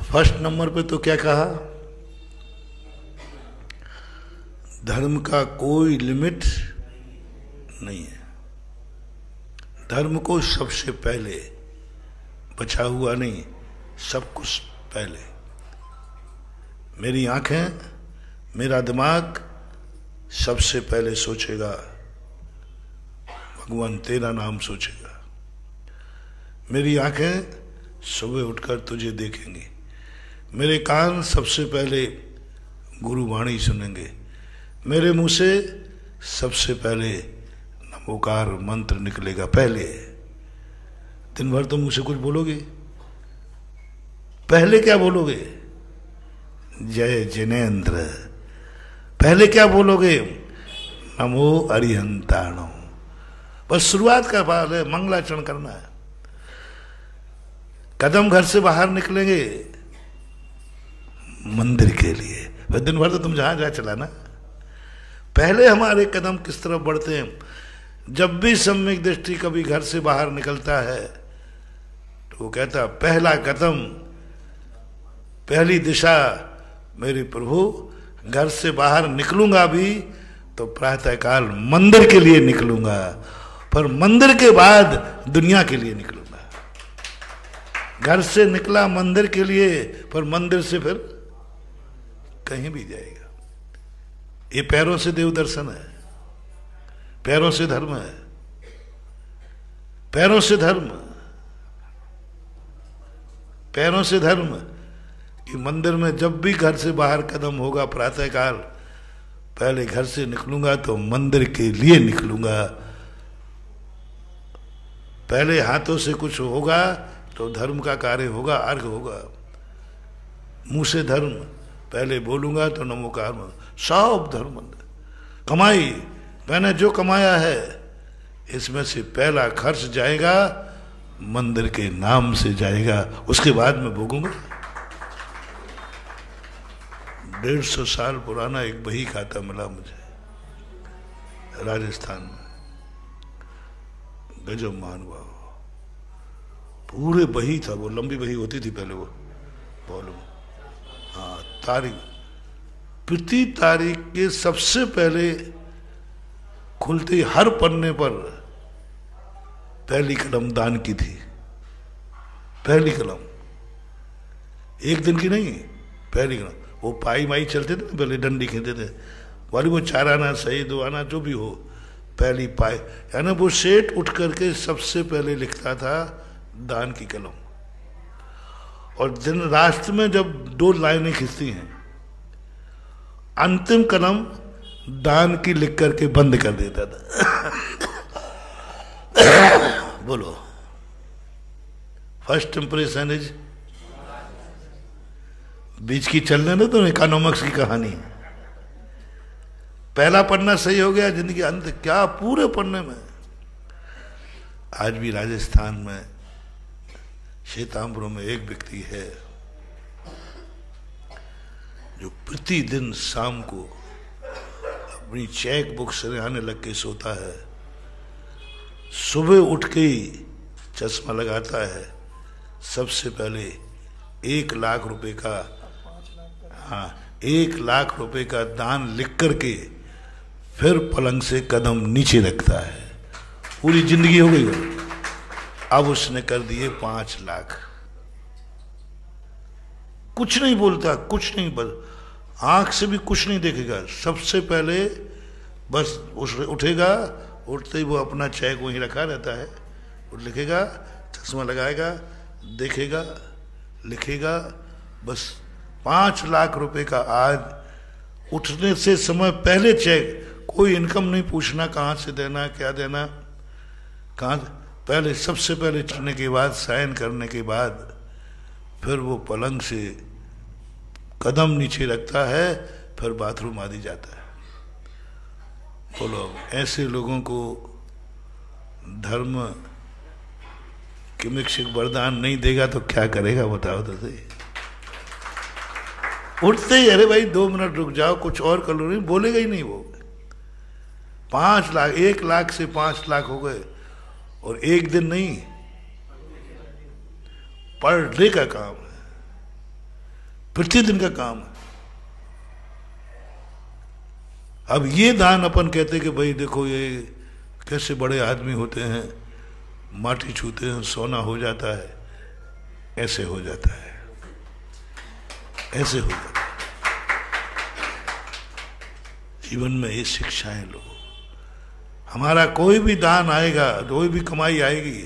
फर्स्ट नंबर पे तो क्या कहा, धर्म का कोई लिमिट नहीं है। धर्म को सबसे पहले, बचा हुआ नहीं, सब कुछ पहले। मेरी आंखें, मेरा दिमाग सबसे पहले सोचेगा भगवान तेरा नाम सोचेगा। मेरी आंखें सुबह उठकर तुझे देखेंगी, मेरे कान सबसे पहले गुरु वाणी सुनेंगे, मेरे मुंह से सबसे पहले नमोकार मंत्र निकलेगा। पहले दिन भर तो मुंह से कुछ बोलोगे, पहले क्या बोलोगे? जय जिनेन्द्र। पहले क्या बोलोगे? नमो अरिहंताणो। बस शुरुआत का भाव है, मंगलाचरण करना है। कदम घर से बाहर निकलेंगे मंदिर के लिए, वह दिन भर तो तुम जहां जहां चलाना। पहले हमारे कदम किस तरफ बढ़ते हैं? जब भी सम्यक दृष्टि कभी घर से बाहर निकलता है तो वो कहता पहला कदम, पहली दिशा मेरे प्रभु, घर से बाहर निकलूंगा भी तो प्रातःकाल मंदिर के लिए निकलूंगा, पर मंदिर के बाद दुनिया के लिए निकलूंगा। घर से निकला मंदिर के लिए, पर मंदिर से फिर कहीं भी जाएगा। ये पैरों से देव दर्शन है, पैरों से धर्म है, पैरों से धर्म, पैरों से धर्म। कि मंदिर में जब भी घर से बाहर कदम होगा प्रातःकाल, पहले घर से निकलूंगा तो मंदिर के लिए निकलूंगा। पहले हाथों से कुछ होगा तो धर्म का कार्य होगा, अर्घ होगा। मुंह से धर्म, पहले बोलूंगा तो नमोकार मंत्र, सब धर्म। कमाई, मैंने जो कमाया है इसमें से पहला खर्च जाएगा मंदिर के नाम से जाएगा, उसके बाद मैं भोगूंगा। 150 साल पुराना एक बही खाता मिला मुझे राजस्थान में, गजब महानुभाव। पूरे बही था, वो लंबी बही होती थी पहले, वो वॉल्यूम, हाँ, तारीख, प्रति तारीख के सबसे पहले खुलते हर पन्ने पर पहली कलम दान की थी। पहली कलम, एक दिन की नहीं, पहली कलम। वो पाई माई चलते थे ना पहले, डंडी खेलते थे वाली, वो 4 आना सही 2 आना जो भी हो, पहली पाई, यानी वो सेठ उठ करके सबसे पहले लिखता था दान की कलम। और दिन राष्ट्र में जब 2 लाइनें खिंचती हैं, अंतिम कलम दान की लिख करके बंद कर देता था। बोलो, फर्स्ट इंप्रेशन इज, बीच की चलने दो तो इकोनॉमिक्स की कहानी। पहला पन्ना सही हो गया, जिंदगी अंत क्या पूरे पन्ने में। आज भी राजस्थान में श्वेतांबरों में एक व्यक्ति है जो प्रतिदिन शाम को अपनी चेक बुक सिरहाने लग के सोता है, सुबह उठ के ही चश्मा लगाता है, सबसे पहले 1 लाख रुपए का, हाँ 1 लाख रुपए का दान लिख करके फिर पलंग से कदम नीचे रखता है। पूरी जिंदगी हो गई वो, अब उसने कर दिए 5 लाख। कुछ नहीं बोलता, कुछ नहीं बोल, आंख से भी कुछ नहीं देखेगा, सबसे पहले बस उठेगा, उठते ही वो अपना चेक वहीं रखा रहता है, वो लिखेगा, चश्मा लगाएगा, देखेगा, लिखेगा, बस 5 लाख रुपए का आज उठने से समय पहले चेक, कोई इनकम नहीं पूछना कहाँ से देना, क्या देना, कहाँ, पहले सबसे पहले चढ़ने के बाद, साइन करने के बाद फिर वो पलंग से कदम नीचे रखता है, फिर बाथरूम आदि जाता है। बोलो, ऐसे लोगों को धर्म किमिक्षिक वरदान नहीं देगा तो क्या करेगा, बताओ तो सही। उठते ही अरे भाई 2 मिनट रुक जाओ, कुछ और कर लो, नहीं बोलेगा ही नहीं वो। 5 लाख, 1 लाख से 5 लाख हो गए, और एक दिन नहीं, पर डे का काम है, प्रतिदिन का काम है। अब ये दान अपन कहते कि भाई देखो ये कैसे बड़े आदमी होते हैं, माटी छूते हैं सोना हो जाता है, ऐसे हो जाता है, ऐसे हो जाता है। जीवन में ये शिक्षाएं लो। हमारा कोई भी दान आएगा, कोई भी कमाई आएगी,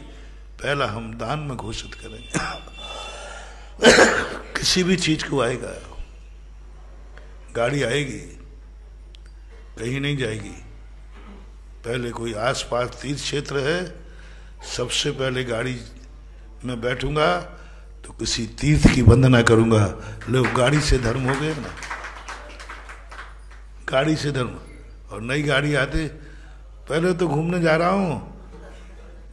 पहला हम दान में घोषित करेंगे। किसी भी चीज को आएगा, गाड़ी आएगी, कहीं नहीं जाएगी, पहले कोई आसपास तीर्थ क्षेत्र है, सबसे पहले गाड़ी में बैठूंगा तो किसी तीर्थ की वंदना करूंगा। लोग गाड़ी से धर्म हो गए ना, गाड़ी से धर्म। और नई गाड़ी आते, पहले तो घूमने जा रहा हूं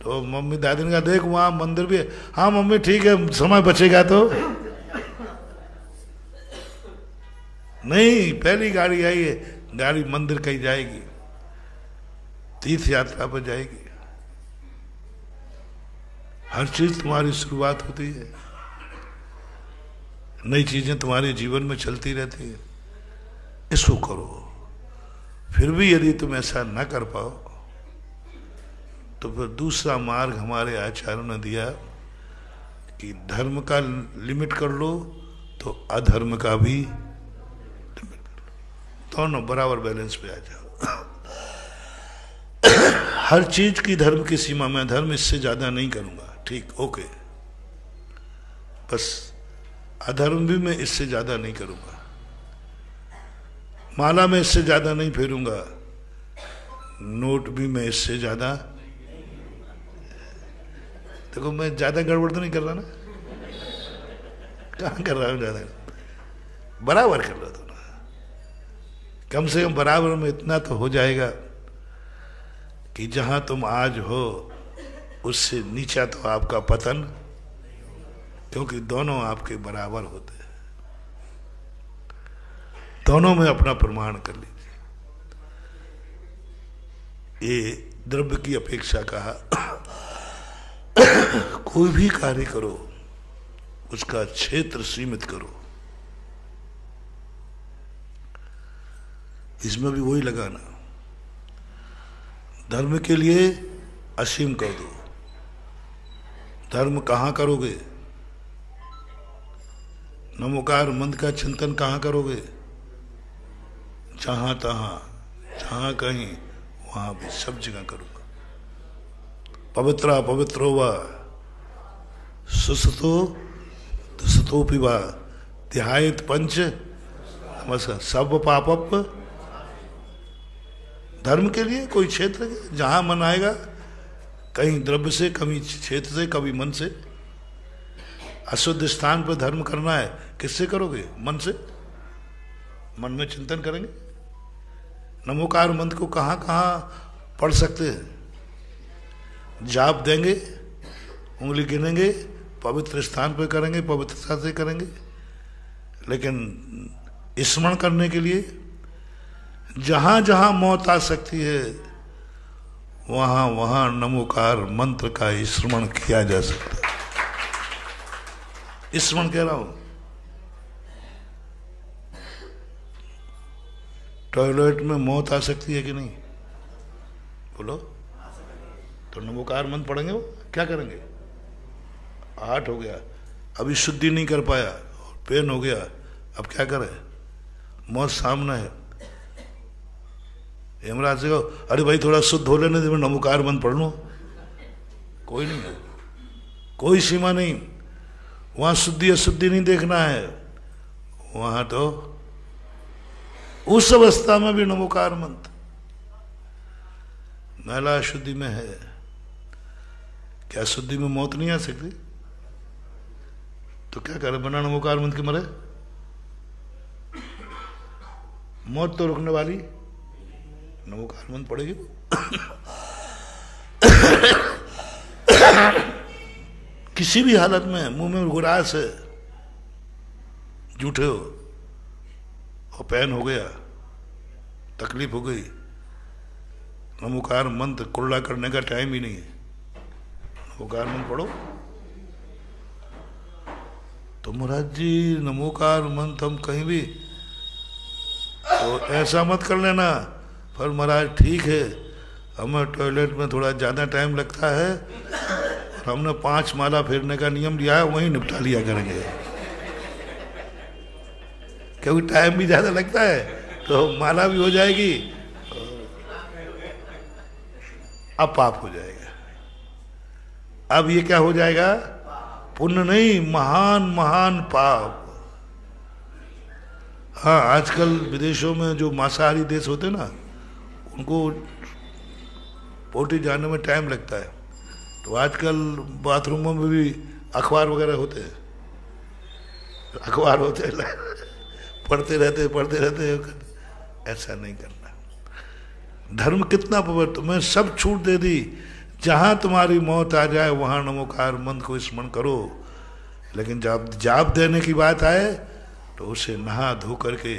तो मम्मी दादी ने कहा देख वहां मंदिर भी है, हाँ मम्मी ठीक है, समय बचेगा तो। नहीं, पहली गाड़ी आई है, गाड़ी मंदिर कहीं जाएगी, तीर्थ यात्रा पर जाएगी। हर चीज तुम्हारी शुरुआत होती है, नई चीजें तुम्हारे जीवन में चलती रहती है, इसको करो। फिर भी यदि तुम ऐसा न कर पाओ तो फिर दूसरा मार्ग हमारे आचार्यों ने दिया कि धर्म का लिमिट कर लो तो अधर्म का भी लिमिट कर लो, दोनों बराबर बैलेंस पे आ जाओ। हर चीज की धर्म की सीमा में, धर्म इससे ज्यादा नहीं करूंगा, ठीक ओके, बस अधर्म भी मैं इससे ज्यादा नहीं करूंगा, माला में इससे ज्यादा नहीं फेरूंगा, नोट भी मैं इससे ज्यादा, देखो मैं ज्यादा गड़बड़ तो नहीं कर रहा ना, कहां कर रहा हूं ज्यादा, बराबर कर रहा था ना, कम से कम बराबर में इतना तो हो जाएगा कि जहां तुम आज हो उससे नीचा तो आपका पतन, क्योंकि दोनों आपके बराबर होते हैं। दोनों में अपना प्रमाण कर लीजिए। ये द्रव्य की अपेक्षा कहा, कोई भी कार्य करो उसका क्षेत्र सीमित करो। इसमें भी वही लगाना, धर्म के लिए असीम कर दो। धर्म कहां करोगे? नमोकार मंत्र का चिंतन कहां करोगे? जहां तहां, जहां कहीं, वहां भी सब जगह करूंगा। पवित्रा पवित्रो वा सुसतो दुसतो पिवा ध्यायत पंच नमस्कार सब पापप। धर्म के लिए कोई क्षेत्र जहां मन आएगा, कहीं द्रव्य से, कभी क्षेत्र से, कभी मन से। अशुद्ध स्थान पर धर्म करना है, किससे करोगे? मन से, मन में चिंतन करेंगे। नमोकार मंत्र को कहां कहां पढ़ सकते हैं? जाप देंगे, उंगली गिनेंगे, पवित्र स्थान पर करेंगे, पवित्रता से करेंगे। लेकिन स्मरण करने के लिए जहां जहां मौत आ सकती है, वहां वहां नमोकार मंत्र का स्मरण किया जा सकता है। स्मरण कह रहा हूं, टॉयलेट में मौत आ सकती है कि नहीं? बोलो। तो नमोकार मंत्र पढ़ेंगे, वो क्या करेंगे? 8 हो गया, अभी शुद्धि नहीं कर पाया, पेन हो गया, अब क्या करे? मौत सामने है, यमराज से कहो अरे भाई थोड़ा शुद्ध हो लेने दे, मैं नमोकार मंत्र पढ़ लूं। कोई नहीं है, कोई सीमा नहीं। वहां शुद्धि अशुद्धि नहीं देखना है, वहां तो उस अवस्था में भी नमोकार मंत्र। महिला शुद्धि में है, क्या शुद्धि में मौत नहीं आ सकती? तो क्या करे, बना नमोकार मंत्र के मरे? मौत तो रुकने वाली, नमोकार मंत्र पड़ेगी। किसी भी हालत में मुंह में गुरास है, जूठे हो और पैन हो गया, तकलीफ हो गई, नमोकार मंत्र कुल्ला करने का टाइम ही नहीं है, नमोकार मंत्र पढ़ो। तो महाराज जी नमोकार मंत्र हम कहीं भी तो ऐसा मत कर लेना। पर महाराज ठीक है, हमें टॉयलेट में थोड़ा ज़्यादा टाइम लगता है, हमने 5 माला फेरने का नियम लिया है, वहीं निपटा लिया करेंगे, क्योंकि टाइम भी ज़्यादा लगता है तो माला भी हो जाएगी, अब पाप हो जाएगा। अब ये क्या हो जाएगा? पुण्य नहीं, महान महान पाप। हाँ, आजकल विदेशों में जो मांसाहारी देश होते हैं ना, उनको पोटी जाने में टाइम लगता है, तो आजकल बाथरूमों में भी अखबार वगैरह होते हैं, अखबार होते हैं, पढ़ते रहते। ऐसा नहीं करना। धर्म कितना पवित्र, तुम्हें सब छूट दे दी, जहां तुम्हारी मौत आ जाए वहां नमोकार मंत्र को स्मरण करो। लेकिन जब जाप देने की बात आए तो उसे नहा धो करके,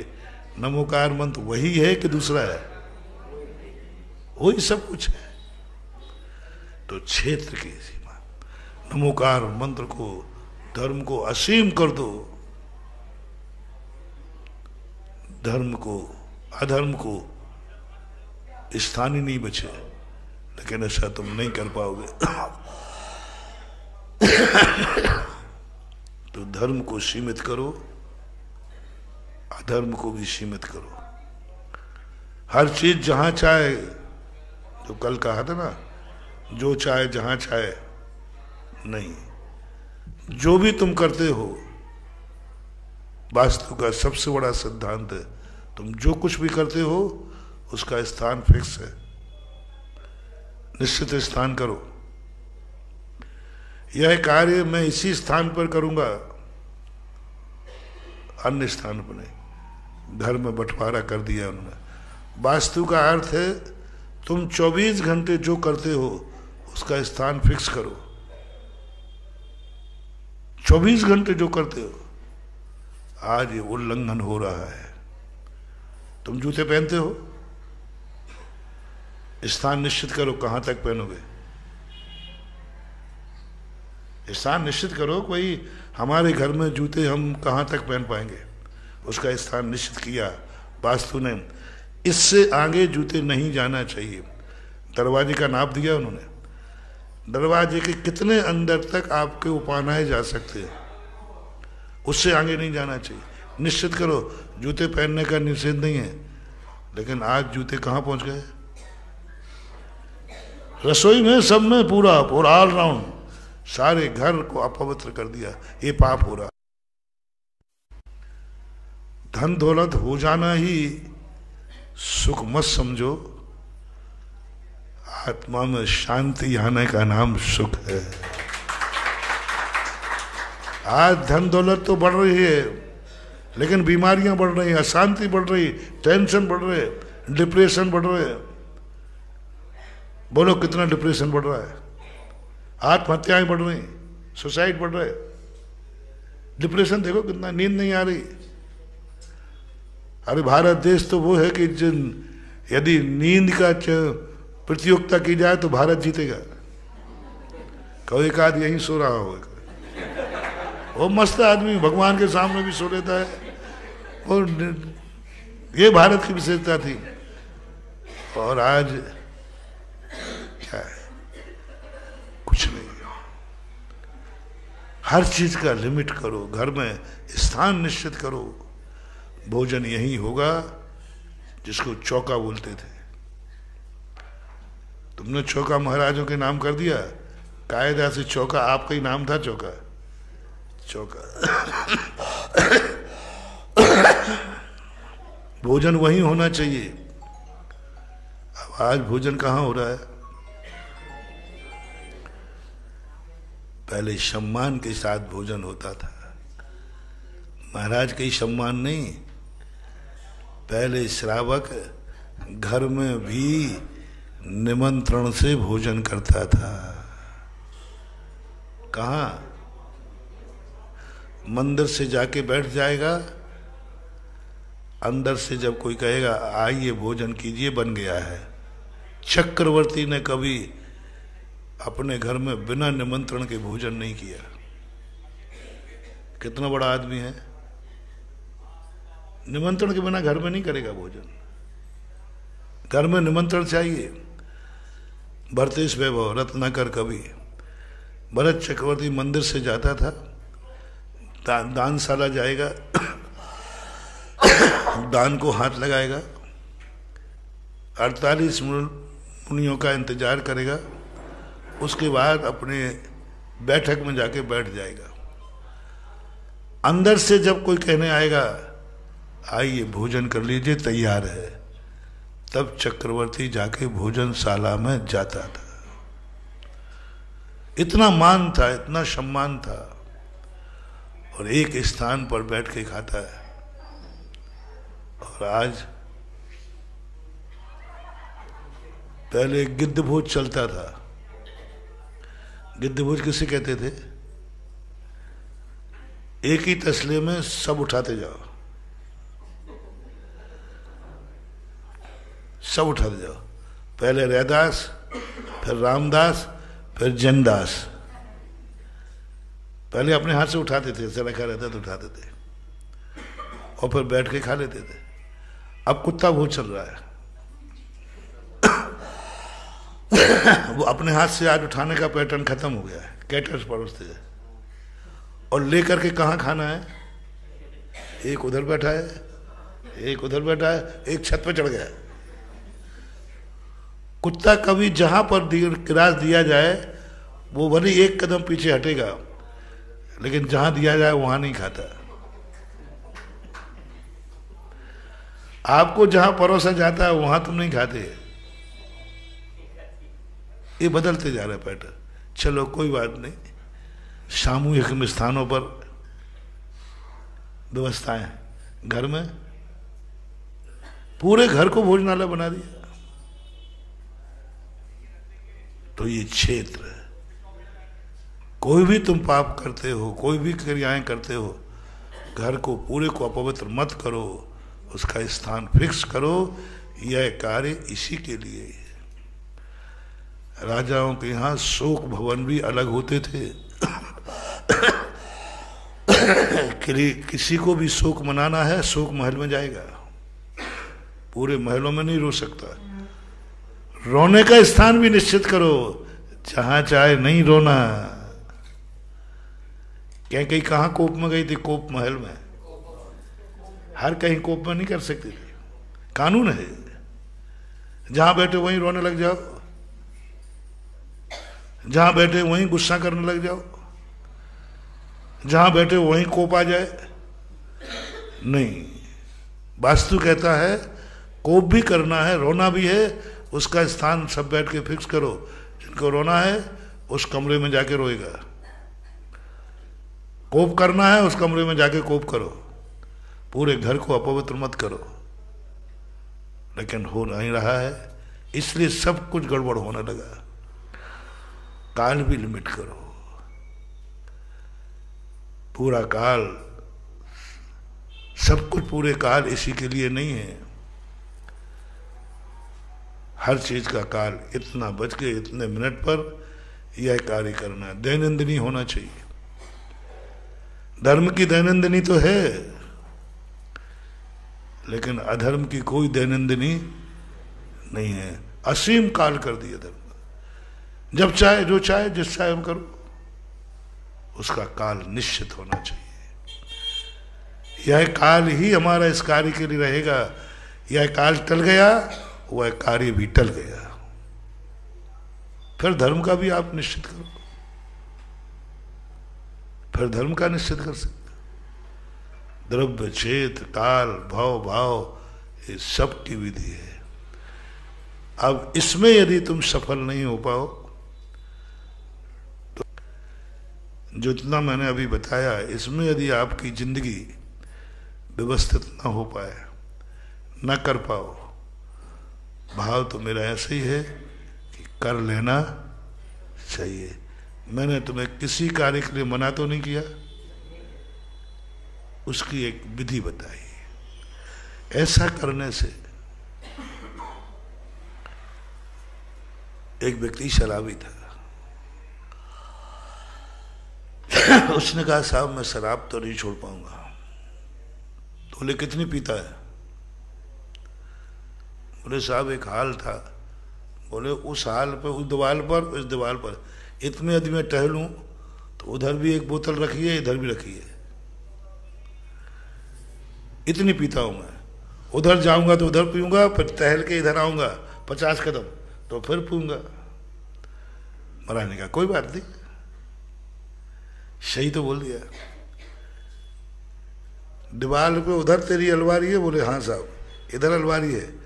नमोकार मंत्र वही है कि दूसरा है? वही सब कुछ है। तो क्षेत्र की सीमा, नमोकार मंत्र को, धर्म को असीम कर दो, धर्म को अधर्म को स्थान ही नहीं बचे। लेकिन ऐसा तुम नहीं कर पाओगे। तो धर्म को सीमित करो, अधर्म को भी सीमित करो। हर चीज जहां चाहे, जो कल कहा था ना, जो चाहे जहां चाहे नहीं, जो भी तुम करते हो, वास्तु का सबसे बड़ा सिद्धांत है, तुम जो कुछ भी करते हो उसका स्थान फिक्स है, निश्चित स्थान करो। यह कार्य मैं इसी स्थान पर करूंगा, अन्य स्थान पर नहीं। घर में बंटवारा कर दिया उन्होंने। वास्तु का अर्थ है तुम 24 घंटे जो करते हो उसका स्थान फिक्स करो। 24 घंटे जो करते हो, आज ये उल्लंघन हो रहा है। तुम जूते पहनते हो, स्थान निश्चित करो कहां तक पहनोगे। स्थान निश्चित करो, कोई हमारे घर में जूते हम कहां तक पहन पाएंगे, उसका स्थान निश्चित किया वास्तु ने। इससे आगे जूते नहीं जाना चाहिए। दरवाजे का नाप दिया उन्होंने, दरवाजे के कितने अंदर तक आपके उपानाएं जा सकते हैं, उससे आगे नहीं जाना चाहिए। निश्चित करो। जूते पहनने का निषेध नहीं है, लेकिन आज जूते कहां पहुंच गए? रसोई में, सब में, पूरा ऑल राउंड सारे घर को अपवित्र कर दिया। ये पाप हो रहा। धन दौलत हो जाना ही सुख मत समझो, आत्मा में शांति आने का नाम सुख है। आज धन दौलत तो बढ़ रही है, लेकिन बीमारियां बढ़ रही हैं, अशांति बढ़ रही, टेंशन बढ़ रहे, डिप्रेशन बढ़ रहे। बोलो कितना डिप्रेशन बढ़ रहा है, आत्महत्याएं बढ़ रही, सुसाइड बढ़ रहे। डिप्रेशन देखो कितना, नींद नहीं आ रही। अरे भारत देश तो वो है कि जिन यदि नींद का प्रतियोगिता की जाए तो भारत जीतेगा। कहो एक आध यहीं सो रहा होगा, वो मस्त आदमी भगवान के सामने भी सो लेता है। और ये भारत की विशेषता थी। और आज क्या है? कुछ नहीं। हर चीज का लिमिट करो, घर में स्थान निश्चित करो। भोजन यही होगा, जिसको चौका बोलते थे। तुमने चौका महाराजों के नाम कर दिया, कायदा से चौका आपका ही नाम था, चौका चौका। भोजन वही होना चाहिए। अब आज भोजन कहाँ हो रहा है? पहले सम्मान के साथ भोजन होता था, महाराज के सम्मान नहीं। पहले श्रावक घर में भी निमंत्रण से भोजन करता था। कहाँ? मंदिर से जाके बैठ जाएगा, अंदर से जब कोई कहेगा आइए भोजन कीजिए, बन गया है। चक्रवर्ती ने कभी अपने घर में बिना निमंत्रण के भोजन नहीं किया। कितना बड़ा आदमी है, निमंत्रण के बिना घर में नहीं करेगा भोजन। घर में निमंत्रण चाहिए। भरतेश वैभव रत्नाकर कवि, भरत चक्रवर्ती मंदिर से जाता था, दानशाला जाएगा, दान को हाथ लगाएगा, 48 मुनियों का इंतजार करेगा, उसके बाद अपने बैठक में जाके बैठ जाएगा। अंदर से जब कोई कहने आएगा आइए भोजन कर लीजिए, तैयार है, तब चक्रवर्ती जाके भोजनशाला में जाता था। इतना मान था, इतना सम्मान था, और एक स्थान पर बैठ के खाता है। और आज पहले गिद्ध भोज चलता था। गिद्ध भोज किसे कहते थे? एक ही तसले में सब उठाते जाओ, सब उठाते जाओ। पहले रैदास, फिर रामदास, फिर जनदास। पहले अपने हाथ से उठाते थे, ऐसा रखा रहता तो उठाते थे, और फिर बैठ के खा लेते थे। अब कुत्ता भोज चल रहा है। वो अपने हाथ से आज उठाने का पैटर्न खत्म हो गया है, कैटर्स परोसते हैं। और लेकर के कहाँ खाना है? एक उधर बैठा है, एक उधर बैठा है, एक छत पे चढ़ गया है। कुत्ता कभी जहां पर ग्रास दिया जाए वो भले एक कदम पीछे हटेगा, लेकिन जहां दिया जाए वहां नहीं खाता। आपको जहां परोसा जाता है वहां तुम नहीं खाते। ये बदलते जा रहा है पैटर्न। चलो कोई बात नहीं, सामूहिक स्थानों पर व्यवस्थाएं, घर में पूरे घर को भोजनालय बना दिया। तो ये क्षेत्र, कोई भी तुम पाप करते हो, कोई भी क्रियाएं करते हो, घर को पूरे को अपवित्र मत करो, उसका स्थान फिक्स करो। यह कार्य इसी के लिए है। राजाओं के यहाँ शोक भवन भी अलग होते थे। किसी को भी शोक मनाना है, शोक महल में जाएगा, पूरे महलों में नहीं रो सकता। रोने का स्थान भी निश्चित करो, जहां चाहे नहीं रोना। कहीं कहां कोप में गई थी? कोप महल में। हर कहीं कोप में नहीं कर सकती थी, कानून है। जहां बैठे वहीं रोने लग जाओ, जहां बैठे वहीं गुस्सा करने लग जाओ, जहां बैठे वहीं कोप आ जाए, नहीं। वास्तु कहता है कोप भी करना है, रोना भी है, उसका स्थान सब बैठ के फिक्स करो। जिनको रोना है उस कमरे में जाके रोएगा, कोप करना है उस कमरे में जाके कोप करो। पूरे घर को अपवित्र मत करो। लेकिन हो नहीं रहा है, इसलिए सब कुछ गड़बड़ होने लगा। काल भी लिमिट करो। पूरा काल, सब कुछ पूरे काल इसी के लिए नहीं है। हर चीज का काल, इतना बज के इतने मिनट पर यह कार्य करना, दैनंदिनी होना चाहिए। धर्म की दैनंदिनी तो है, लेकिन अधर्म की कोई दैनंदिनी नहीं है। असीम काल कर दिया धर्म। जब चाहे जो चाहे जिस चाहे हम करो, उसका काल निश्चित होना चाहिए। यह काल ही हमारा इस कार्य के लिए रहेगा। यह काल टल गया, वह कार्य भी टल गया। फिर धर्म का भी आप निश्चित करो, फिर धर्म का निश्चित कर सकते। द्रव्य क्षेत्र काल भाव भाव ये सब की विधि है। अब इसमें यदि तुम सफल नहीं हो पाओ तो जितना मैंने अभी बताया, इसमें यदि आपकी जिंदगी व्यवस्थित ना हो पाए, ना कर पाओ, भाव तो मेरा ऐसे ही है कि कर लेना चाहिए। मैंने तुम्हें किसी कार्य के लिए मना तो नहीं किया, उसकी एक विधि बताई। ऐसा करने से एक व्यक्ति शराबी था, उसने कहा साहब मैं शराब तो नहीं छोड़ पाऊंगा। तो बोले कितनी पीता है? बोले साहब एक हाल था। बोले उस हाल पर, उस दीवार पर, इस दीवार पर इतने यदि मैं टहलूं तो उधर भी एक बोतल रखी है, इधर भी रखी है, इतनी पीता हूं मैं। उधर जाऊंगा तो उधर पीऊंगा, फिर टहल के इधर आऊंगा 50 कदम तो फिर पीऊंगा। महाराज ने कहा कोई बात नहीं, सही तो बोल दिया। दीवार पे उधर तेरी अलमारी है? बोले हाँ साहब, इधर अलमारी है।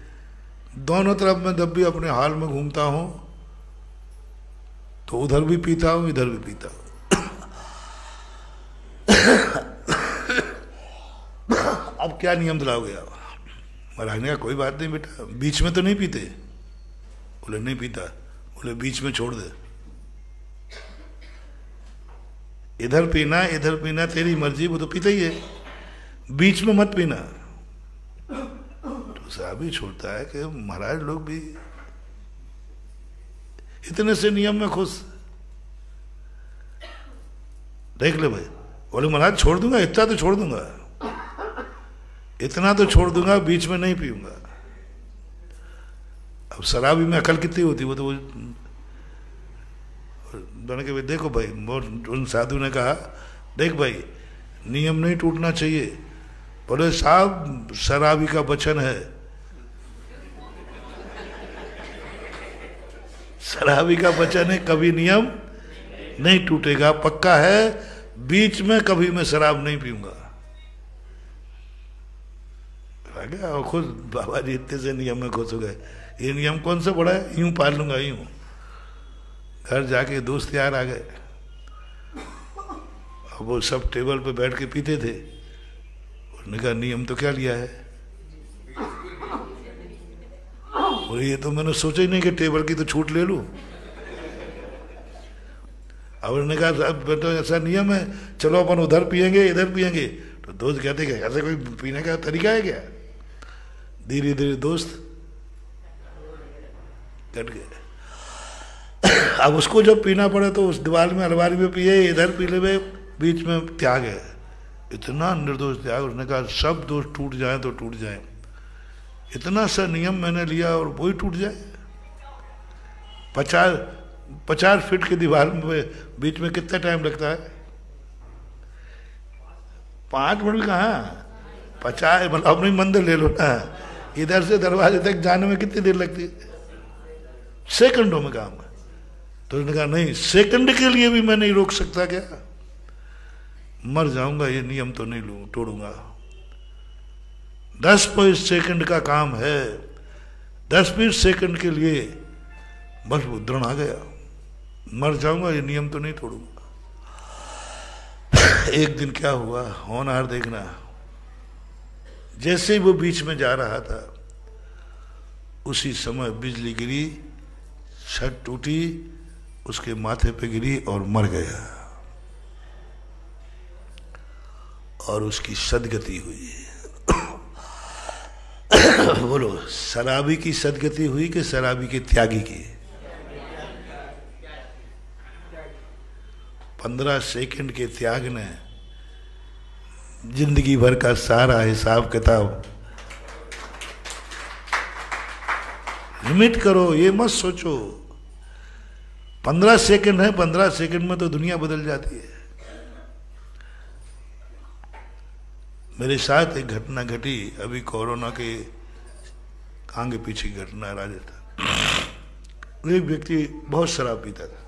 दोनों तरफ मैं जब भी अपने हाल में घूमता हूं तो उधर भी पीता हूं, इधर भी पीता हूं। अब क्या नियम दिलाओगे आप? महाराज ने कहा कोई बात नहीं बेटा, बीच में तो नहीं पीते? बोले नहीं पीता। बोले बीच में छोड़ दे, इधर पीना तेरी मर्जी, वो तो पीता ही है, बीच में मत पीना। तो साहब ही छोड़ता है कि महाराज लोग भी इतने से नियम में खुश। देख ले भाई, बोले महाराज छोड़ दूंगा, इतना तो छोड़ दूंगा, इतना तो छोड़ दूंगा, बीच में नहीं पीऊंगा। अब शराबी में अकल कितनी होती, वो तो बन के देखो भाई, उन साधु ने कहा देख भाई नियम नहीं टूटना चाहिए। बोले साहब शराबी का वचन है, शराबी का वचन है कभी नियम नहीं टूटेगा, पक्का है, बीच में कभी मैं शराब नहीं पीऊंगा। और खुद बाबा जी इतने से नियम में खुश हो गए। ये नियम कौन सा बड़ा है, यूं पाल लूंगा यूं। घर जाके दोस्त यार आ गए, अब वो सब टेबल पे बैठ के पीते थे। उन्होंने कहा नियम तो क्या लिया है? और ये तो मैंने सोचा ही नहीं कि टेबल की तो छूट ले लूं। अब उन्होंने कहा बेटा ऐसा नियम है, चलो अपन उधर पियेंगे इधर पियेंगे। तो दोस्त कहते कि ऐसा कोई पीने का तरीका है क्या? धीरे धीरे दोस्त कट गए। अब उसको जब पीना पड़े तो उस दीवार में अलमारी में पिए, इधर पी ले, बीच में त्याग है, इतना निर्दोष त्याग। उसने कहा सब दोष टूट जाए तो टूट जाए, इतना सा नियम मैंने लिया और वही टूट जाए। 50 फीट की दीवार में बीच में कितना टाइम लगता है? 5 मिनट कहाँ, 50 मतलब अपनी मंदिर ले लो ना, इधर से दरवाजे तक जाने में कितनी देर लगती है? सेकंडों में काम है। तो उसने कहा नहीं, सेकंड के लिए भी मैं नहीं रोक सकता क्या? मर जाऊंगा, ये नियम तो नहीं तोड़ूंगा। 10 सेकंड का काम है, 10-20 सेकंड के लिए बस वो दृढ़ आ गया, मर जाऊंगा, ये नियम तो नहीं तोड़ूंगा। एक दिन क्या हुआ, होनहार देखना, जैसे ही वो बीच में जा रहा था उसी समय बिजली गिरी, छत टूटी, उसके माथे पे गिरी और मर गया। और उसकी सदगति हुई। बोलो, शराबी की सदगति हुई कि शराबी के त्यागी की? 15 सेकंड के त्याग ने जिंदगी भर का सारा हिसाब किताब। लिमिट करो, ये मत सोचो 15 सेकंड है, 15 सेकंड में तो दुनिया बदल जाती है। मेरे साथ एक घटना घटी अभी कोरोना के आगे पीछे घटना, राजस्थान। एक व्यक्ति बहुत शराब पीता था,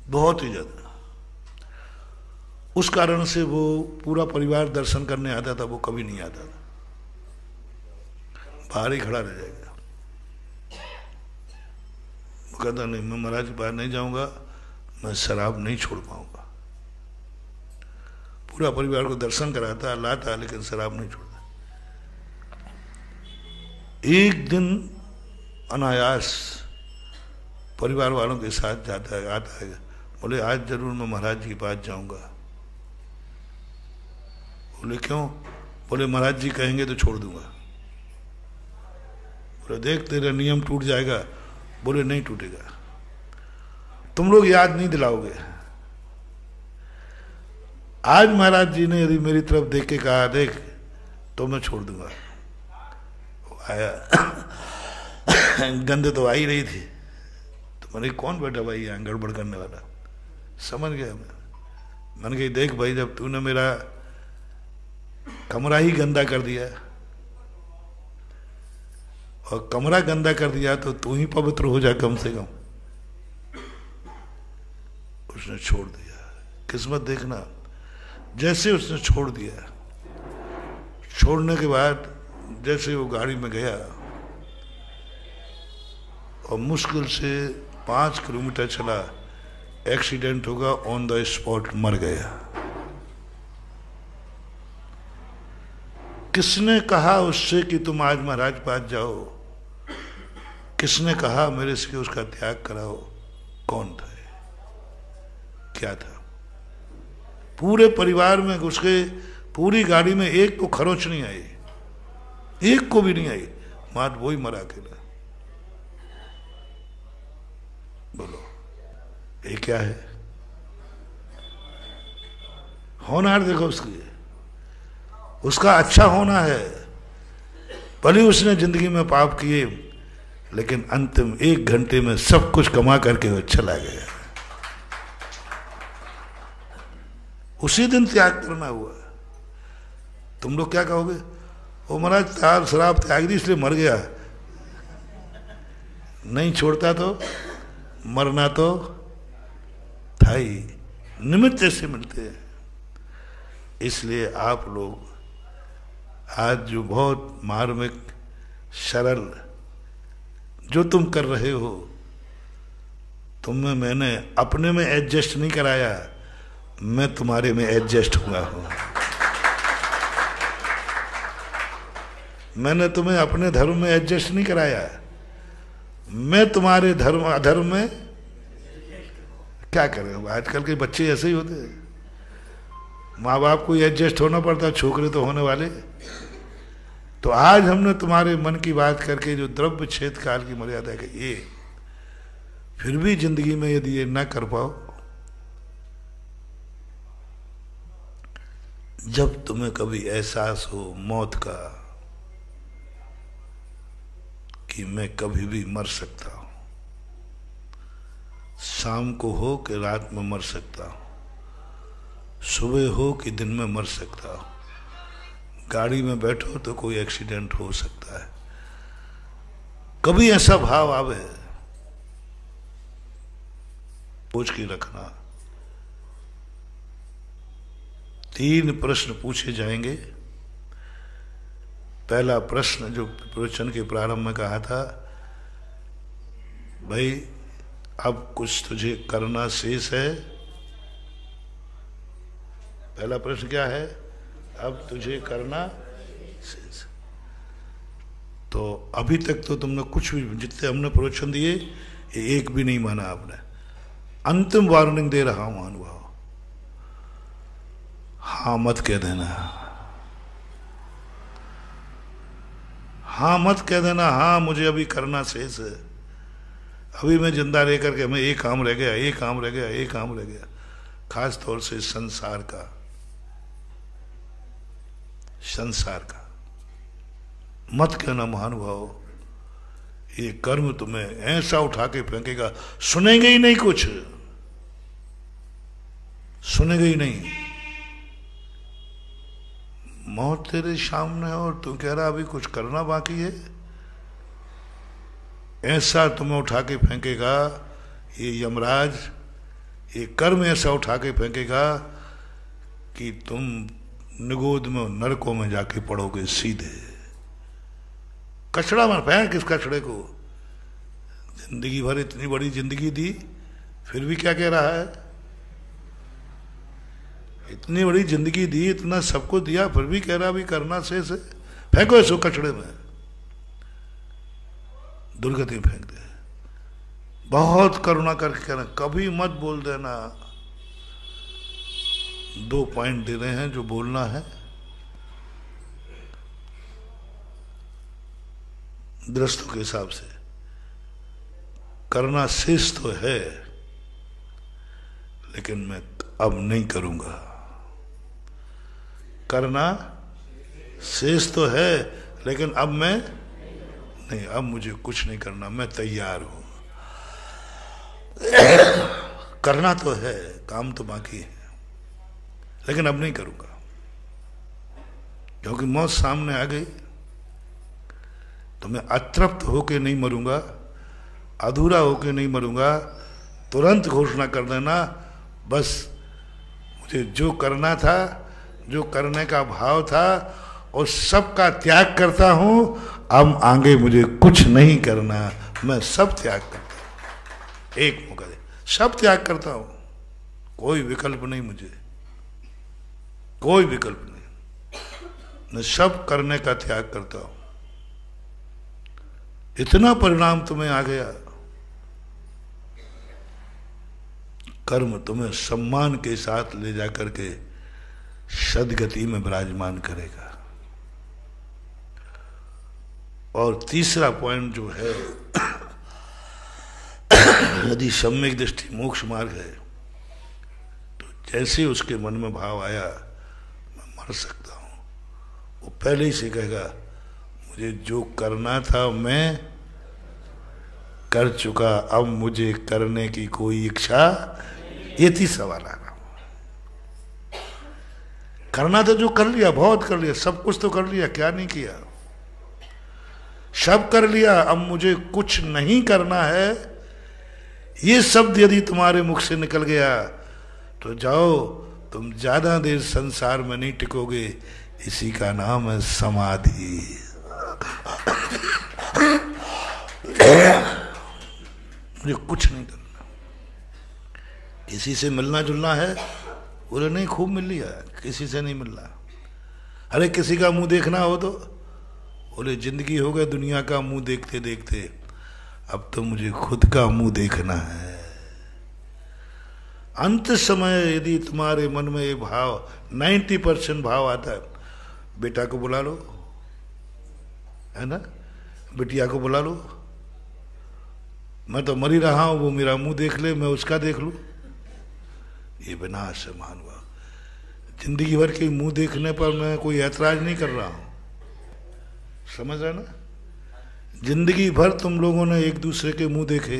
बहुत ही ज्यादा। उस कारण से वो पूरा परिवार दर्शन करने आता था, वो कभी नहीं आता था, बाहर ही खड़ा रह जाएगा। वो कहता नहीं, मैं महाराज बाहर नहीं जाऊंगा, मैं शराब नहीं छोड़ पाऊंगा। पूरा परिवार को दर्शन कराता, लाता, लेकिन शराब नहीं छोड़ता। एक दिन अनायास परिवार वालों के साथ जाता है, आता है, बोले आज जरूर मैं महाराज जी के पास जाऊंगा। बोले क्यों? बोले महाराज जी कहेंगे तो छोड़ दूंगा। बोले देख तेरा नियम टूट जाएगा। बोले नहीं टूटेगा, तुम लोग याद नहीं दिलाओगे। आज महाराज जी ने यदि मेरी तरफ देख के कहा देख तो मैं छोड़ दूंगा। वो आया, गंदे तो आ ही रही थी, तो मैंने कौन बैठा भाई यहाँ गड़बड़ करने वाला, समझ गया मैंने कही देख भाई, जब तूने मेरा कमरा ही गंदा कर दिया और कमरा गंदा कर दिया तो तू ही पवित्र हो जा कम से कम। उसने छोड़ दिया। किस्मत देखना, जैसे उसने छोड़ दिया, छोड़ने के बाद जैसे वो गाड़ी में गया और मुश्किल से 5 किलोमीटर चला, एक्सीडेंट होगा, ऑन द स्पॉट मर गया। किसने कहा उससे कि तुम आज महाराज पास जाओ? किसने कहा मेरे से कि उसका त्याग कराओ? कौन था? क्या था? पूरे परिवार में उसके पूरी गाड़ी में एक को खरोच नहीं आई, एक को भी नहीं आई, मात वही मरा अकेला। बोलो ये क्या है? होनहार देखो उसकी, उसका अच्छा होना है। भले उसने जिंदगी में पाप किए, लेकिन अंतिम 1 घंटे में सब कुछ कमा करके वो चला गया। उसी दिन त्याग करना हुआ। तुम लोग क्या कहोगे? वो महाराज तार शराब त्याग दी इसलिए मर गया। नहीं छोड़ता तो मरना तो था ही, निमित्त जैसे मिलते हैं। इसलिए आप लोग आज जो बहुत मार्मिक सरल जो तुम कर रहे हो, तुम्हें मैंने अपने में एडजस्ट नहीं कराया, मैं तुम्हारे में एडजस्ट हुआ हूं। मैंने तुम्हें अपने धर्म में एडजस्ट नहीं कराया, मैं तुम्हारे धर्म अधर्म में क्या करें। आजकल के बच्चे ऐसे ही होते हैं, माँ बाप को एडजस्ट होना पड़ता, छोकरे तो होने वाले। तो आज हमने तुम्हारे मन की बात करके जो द्रव्य छेद काल की मर्यादा है, ये फिर भी जिंदगी में यदि ये ना कर पाओ, जब तुम्हें कभी एहसास हो मौत का कि मैं कभी भी मर सकता हूं, शाम को हो कि रात में मर सकता हूं, सुबह हो कि दिन में मर सकता हूं, गाड़ी में बैठो तो कोई एक्सीडेंट हो सकता है, कभी ऐसा भाव आवे, पूछ के रखना। 3 प्रश्न पूछे जाएंगे। पहला प्रश्न जो प्रवचन के प्रारंभ में कहा था, भाई अब कुछ तुझे करना शेष है। पहला प्रश्न क्या है? अब तुझे करना शेष। तो अभी तक तो तुमने कुछ भी, जितने हमने प्रवचन दिए, ये एक भी नहीं माना आपने। अंतिम वार्निंग दे रहा हूं अनुभव, हाँ मत कह देना, हाँ मत कह देना, हाँ मुझे अभी करना शेष है, अभी मैं जिंदा रह करके मैं एक काम रह गया, एक काम रह गया, एक काम रह गया। खास तौर से संसार का मत कहना महानुभाव। ये कर्म तुम्हें ऐसा उठा के फेंकेगा, सुनेंगे ही नहीं, कुछ सुनेंगे ही नहीं। मौत तेरे सामने और तू कह रहा अभी कुछ करना बाकी है। ऐसा तुम्हें उठा के फेंकेगा ये यमराज, ये कर्म ऐसा उठा के फेंकेगा कि तुम निगोद में नरकों में जाके पड़ोगे सीधे। कचड़ा मत फेंक इस कचड़े को। जिंदगी भर इतनी बड़ी जिंदगी दी, फिर भी क्या कह रहा है? इतनी बड़ी जिंदगी दी, इतना सबको दिया, फिर भी कह रहा भी करना शेष है। फेंको इसको कचड़े में, दुर्गति फेंक दे। बहुत करुणा करके कहना, कभी मत बोल देना। 2 पॉइंट दे रहे हैं जो बोलना है। दृष्टों के हिसाब से करना शेष तो है, लेकिन मैं अब नहीं करूंगा। करना शेष तो है, लेकिन अब मैं नहीं, अब मुझे कुछ नहीं करना, मैं तैयार हूं। करना तो है, काम तो बाकी है, लेकिन अब नहीं करूंगा, क्योंकि मौत सामने आ गई। तो मैं अतृप्त होके नहीं मरूंगा, अधूरा होके नहीं मरूंगा। तुरंत घोषणा कर देना, बस मुझे जो करना था, जो करने का भाव था, और सबका त्याग करता हूं। अब आगे मुझे कुछ नहीं करना, मैं सब त्याग करता हूं। एक मौका दे, सब त्याग करता हूं, कोई विकल्प नहीं, मुझे कोई विकल्प नहीं, मैं सब करने का त्याग करता हूं। इतना परिणाम तुम्हें आ गया, कर्म तुम्हें सम्मान के साथ ले जाकर के सदगति में विराजमान करेगा। और तीसरा पॉइंट जो है, यदि सम्यक दृष्टि मोक्ष मार्ग है, तो जैसे उसके मन में भाव आया मैं मर सकता हूं, वो पहले ही से कहेगा मुझे जो करना था मैं कर चुका, अब मुझे करने की कोई इच्छा। ये तीसरा सवाल आ रहा। करना तो जो कर लिया, बहुत कर लिया, सब कुछ तो कर लिया, क्या नहीं किया, सब कर लिया, अब मुझे कुछ नहीं करना है। ये शब्द यदि तुम्हारे मुख से निकल गया तो जाओ, तुम ज्यादा देर संसार में नहीं टिकोगे। इसी का नाम है समाधि। मुझे कुछ नहीं करना। किसी से मिलना जुलना है, बोले नहीं खूब मिल लिया, किसी से नहीं मिलना। अरे किसी का मुंह देखना हो तो बोले जिंदगी हो गई दुनिया का मुंह देखते देखते, अब तो मुझे खुद का मुंह देखना है। अंत समय यदि तुम्हारे मन में ये भाव 90% भाव आता है, बेटा को बुला लो, है ना, बिटिया को बुला लो, मैं तो मर ही रहा हूं, वो मेरा मुंह देख ले, मैं उसका देख लूं। ये विनाश है महानुभाव। जिंदगी भर के मुंह देखने पर मैं कोई ऐतराज नहीं कर रहा हूं, समझ रहे ना। जिंदगी भर तुम लोगों ने एक दूसरे के मुंह देखे,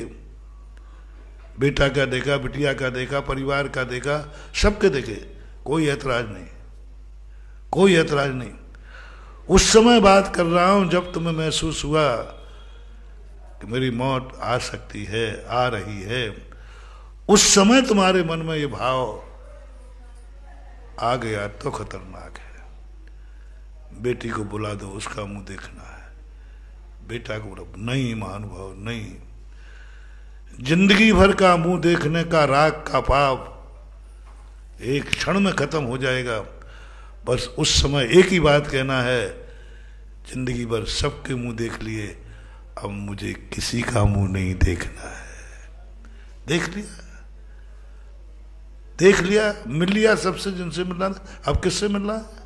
बेटा का देखा, बिटिया का देखा, परिवार का देखा, सबके देखे, कोई ऐतराज नहीं, कोई ऐतराज नहीं। उस समय बात कर रहा हूं जब तुम्हें महसूस हुआ कि मेरी मौत आ सकती है, आ रही है। उस समय तुम्हारे मन में ये भाव आ गया तो खतरनाक है। बेटी को बुला दो, उसका मुंह देखना है, बेटा को बुला, नहीं महानुभाव नहीं। जिंदगी भर का मुंह देखने का राग का पाप एक क्षण में खत्म हो जाएगा। बस उस समय एक ही बात कहना है, जिंदगी भर सबके मुंह देख लिए, अब मुझे किसी का मुंह नहीं देखना है। देख लिया, देख लिया, मिल लिया सबसे जिनसे मिलना था, अब किससे मिलना है?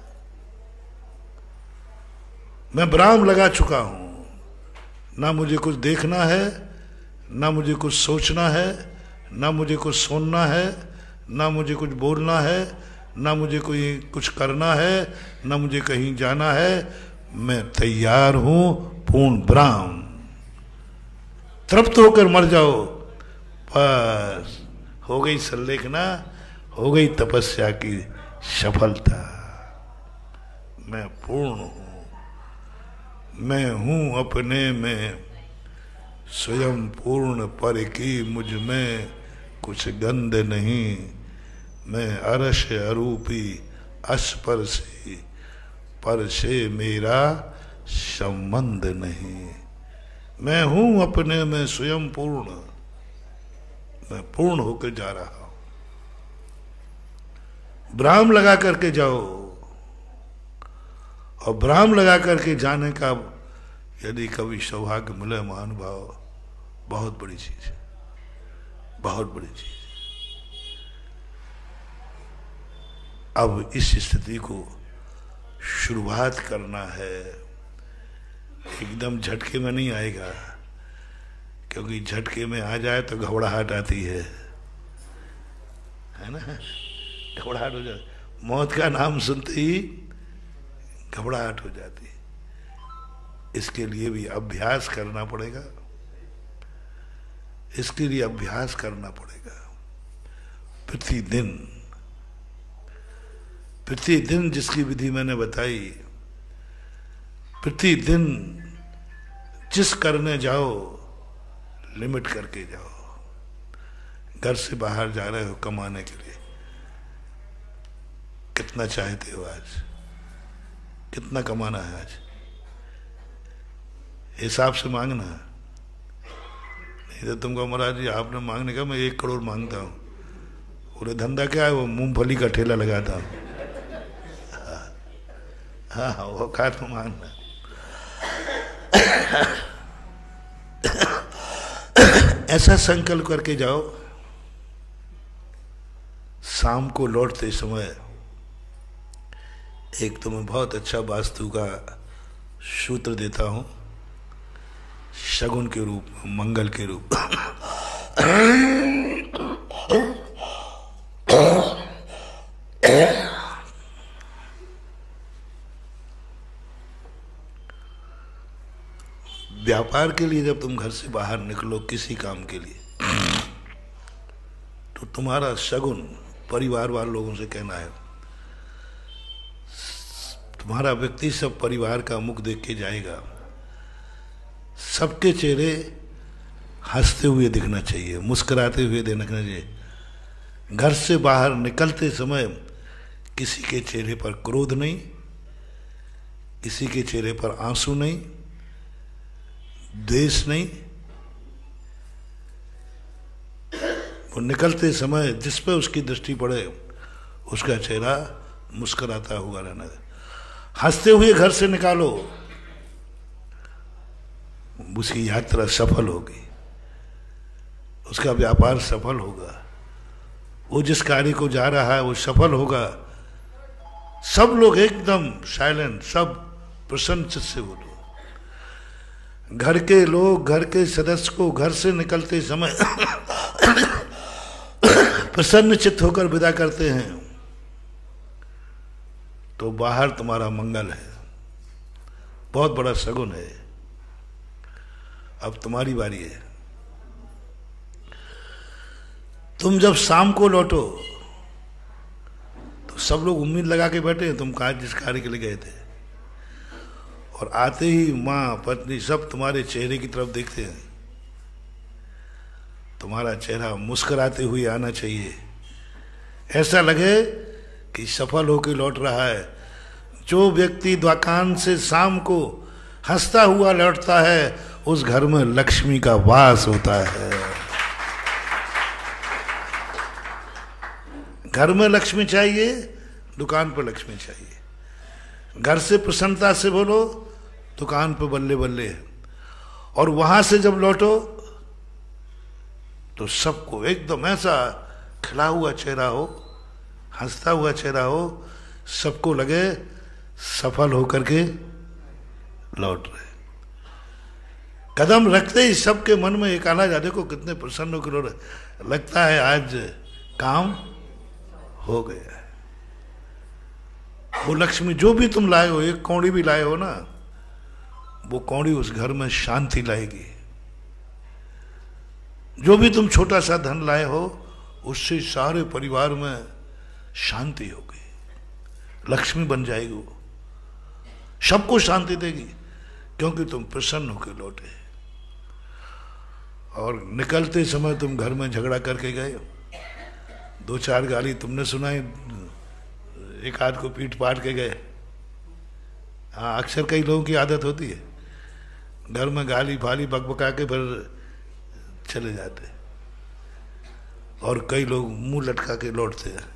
मैं विराम लगा चुका हूं, ना मुझे कुछ देखना है, ना मुझे कुछ सोचना है, ना मुझे कुछ सुनना है, ना मुझे कुछ बोलना है, ना मुझे कोई कुछ करना है, ना मुझे कहीं जाना है। मैं तैयार हूं, पूर्ण विराम। तृप्त होकर मर जाओ, बस हो गई संलेखना, हो गई तपस्या की सफलता। मैं पूर्ण हूं, मैं हूं अपने में स्वयं पूर्ण पर की मुझ में कुछ गंध नहीं, मैं अरश अरूपी अस्पर्शी, पर से मेरा संबंध नहीं। मैं हूं अपने में स्वयं पूर्ण, मैं पूर्ण होकर जा रहा हूं। ब्राह्म लगा करके जाओ, और ब्राह्म लगा करके जाने का यदि कभी सौभाग्य मिले महानुभाव, बहुत बड़ी चीज है, बहुत बड़ी चीज। अब इस स्थिति को शुरुआत करना है, एकदम झटके में नहीं आएगा, क्योंकि झटके में आ जाए तो घबराहट आती है ना, घबराहट हो जाती, मौत का नाम सुनते ही घबराहट हो जाती है। इसके लिए भी अभ्यास करना पड़ेगा, इसके लिए अभ्यास करना पड़ेगा। प्रतिदिन प्रतिदिन जिसकी विधि मैंने बताई, प्रतिदिन जिस करने जाओ लिमिट करके जाओ। घर से बाहर जा रहे हो कमाने के लिए, कितना चाहते हो आज, कितना कमाना है आज, हिसाब से मांगना। नहीं तो तुमको महाराज जी आपने मांगने का, मैं 1 करोड़ मांगता हूं। पूरे धंधा क्या है, वो मूंगफली का ठेला लगाता हूं। हाँ वो खा तो मांगना। ऐसा संकल्प करके जाओ। शाम को लौटते समय एक तुम्हें बहुत अच्छा वास्तु का सूत्र देता हूं, शगुन के रूप में, मंगल के रूप व्यापार के लिए जब तुम घर से बाहर निकलो किसी काम के लिए, तो तुम्हारा शगुन परिवार वाले लोगों से कहना है, तुम्हारा व्यक्ति सब परिवार का मुख देख के जाएगा, सबके चेहरे हंसते हुए दिखना चाहिए, मुस्कुराते हुए दिखना चाहिए। घर से बाहर निकलते समय किसी के चेहरे पर क्रोध नहीं, किसी के चेहरे पर आंसू नहीं, द्वेष नहीं। वो निकलते समय जिस पे उसकी दृष्टि पड़े उसका चेहरा मुस्कुराता हुआ रहना है। हंसते हुए घर से निकालो, उसकी यात्रा सफल होगी, उसका व्यापार सफल होगा, वो जिस कार्य को जा रहा है वो सफल होगा। सब लोग एकदम साइलेंट, सब प्रसन्न चित्त से बोलो। घर के लोग, घर के सदस्य को घर से निकलते समय प्रसन्न चित्त होकर विदा करते हैं, तो बाहर तुम्हारा मंगल है, बहुत बड़ा शगुन है। अब तुम्हारी बारी है। तुम जब शाम को लौटो तो सब लोग उम्मीद लगा के बैठे हैं तुम जिस कार्य के लिए गए थे, और आते ही माँ पत्नी सब तुम्हारे चेहरे की तरफ देखते हैं। तुम्हारा चेहरा मुस्कुराते हुए आना चाहिए, ऐसा लगे कि सफल होकर लौट रहा है। जो व्यक्ति दुकान से शाम को हंसता हुआ लौटता है, उस घर में लक्ष्मी का वास होता है। घर में लक्ष्मी चाहिए, दुकान पर लक्ष्मी चाहिए। घर से प्रसन्नता से बोलो, दुकान पर बल्ले बल्ले। और वहां से जब लौटो तो सबको एकदम ऐसा खिला हुआ चेहरा हो, हंसता हुआ चेहरा हो, सबको लगे सफल होकर के लौट रहे। कदम रखते ही सबके मन में एक आना जा, देखो कितने प्रसन्न होकर लौट रहे, लगता है आज काम हो गया है। वो लक्ष्मी जो भी तुम लाए हो, एक कौड़ी भी लाए हो ना, वो कौड़ी उस घर में शांति लाएगी। जो भी तुम छोटा सा धन लाए हो, उससे सारे परिवार में शांति होगी, लक्ष्मी बन जाएगी, वो सबको शांति देगी, क्योंकि तुम प्रसन्न होकर लौटे। और निकलते समय तुम घर में झगड़ा करके गए, 2-4 गाली तुमने सुनाई, एक आध को पीट पाट के गए। हाँ, अक्सर कई लोगों की आदत होती है, घर में गाली फाली बकबका के फिर चले जाते, और कई लोग मुंह लटका के लौटते हैं।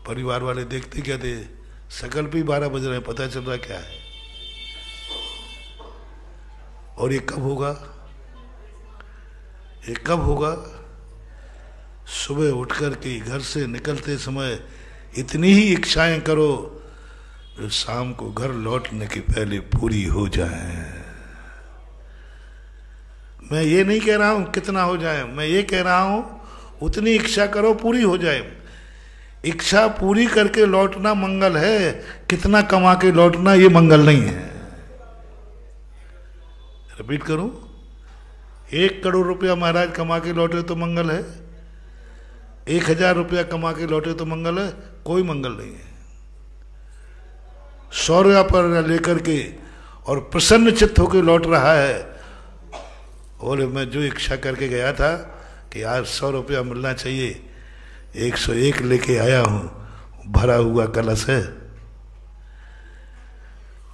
परिवार वाले देखते क्या थे, शकल पे 12 बज रहे हैं, पता चल रहा क्या है। और ये कब होगा? ये कब होगा? सुबह उठकर के घर से निकलते समय इतनी ही इच्छाएं करो जो शाम को घर लौटने के पहले पूरी हो जाए। मैं ये नहीं कह रहा हूं कितना हो जाए, मैं ये कह रहा हूं उतनी इच्छा करो पूरी हो जाए। इच्छा पूरी करके लौटना मंगल है, कितना कमा के लौटना ये मंगल नहीं है। रिपीट करूं, 1 करोड़ रुपया महाराज कमा के लौटे तो मंगल है, 1000 रुपया कमा के लौटे तो मंगल है, कोई मंगल नहीं है। 100 रुपया पर लेकर के और प्रसन्न चित्त होकर लौट रहा है, और मैं जो इच्छा करके गया था कि आज 100 रुपया मिलना चाहिए, 101 लेके आया हूं, भरा हुआ कलश है।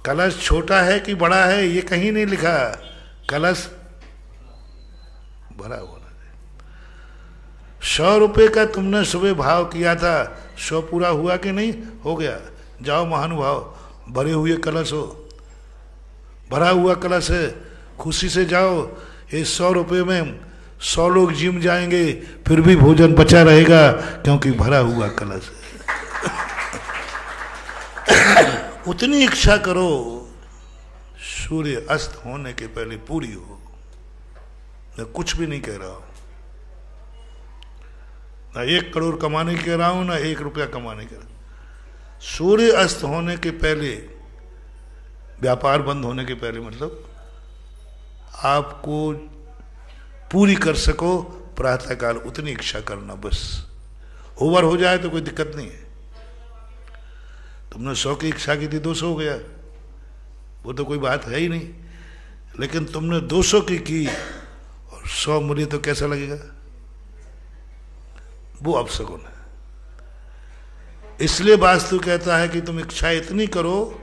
कलश छोटा है कि बड़ा है ये कहीं नहीं लिखा, कलश भरा हुआ। 100 रुपये का तुमने सुबह भाव किया था, 100 पूरा हुआ कि नहीं? हो गया। जाओ महानुभाव, भरे हुए कलश हो, भरा हुआ कलश है, खुशी से जाओ। ये 100 रुपये में 100 लोग जिम जाएंगे, फिर भी भोजन बचा रहेगा, क्योंकि भरा हुआ कलश है। उतनी इच्छा करो सूर्य अस्त होने के पहले पूरी हो। मैं कुछ भी नहीं कह रहा हूं, ना 1 करोड़ कमाने कह रहा हूं, ना 1 रुपया कमाने कह रहा हूं। सूर्य अस्त होने के पहले, व्यापार बंद होने के पहले, मतलब आपको पूरी कर सको प्रातःकाल, उतनी इच्छा करना। बस ओवर हो जाए तो कोई दिक्कत नहीं है। तुमने 100 की इच्छा की थी, 200 हो गया, वो तो कोई बात है ही नहीं। लेकिन तुमने 200 की और 100 मिली तो कैसा लगेगा? वो अपशकुन है। इसलिए वास्तु कहता है कि तुम इच्छा इतनी करो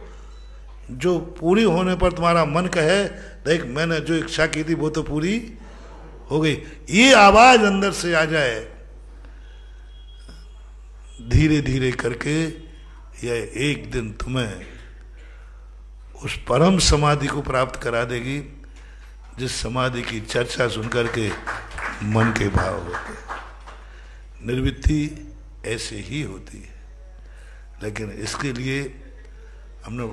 जो पूरी होने पर तुम्हारा मन कहे, देख मैंने जो इच्छा की थी वो तो पूरी हो गई। ये आवाज अंदर से आ जाए, धीरे धीरे करके यह एक दिन तुम्हें उस परम समाधि को प्राप्त करा देगी, जिस समाधि की चर्चा सुनकर के मन के भाव होते। निर्वृत्ति ऐसे ही होती है, लेकिन इसके लिए हमने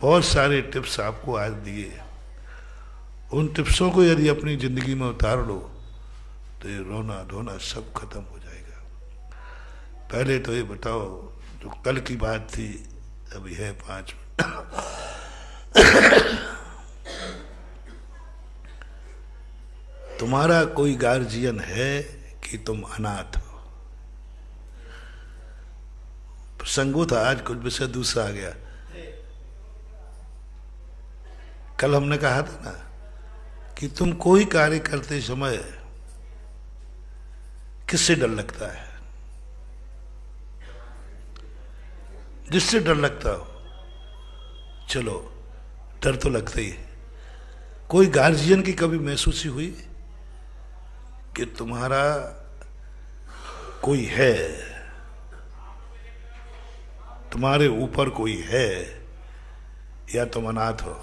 बहुत सारे टिप्स आपको आज दिए। उन टिप्सों को यदि अपनी जिंदगी में उतार लो तो ये रोना धोना सब खत्म हो जाएगा। पहले तो ये बताओ, जो कल की बात थी, अभी है 5 मिनट। तुम्हारा कोई गार्जियन है कि तुम अनाथ हो? प्रसंगो था, आज कुछ विषय दूसरा आ गया। कल हमने कहा था ना कि तुम कोई कार्य करते समय किससे डर लगता है? जिससे डर लगता हो, चलो डर तो लगता ही है। कोई गार्जियन की कभी महसूस हुई कि तुम्हारा कोई है, तुम्हारे ऊपर कोई है, या तुम अनाथ हो?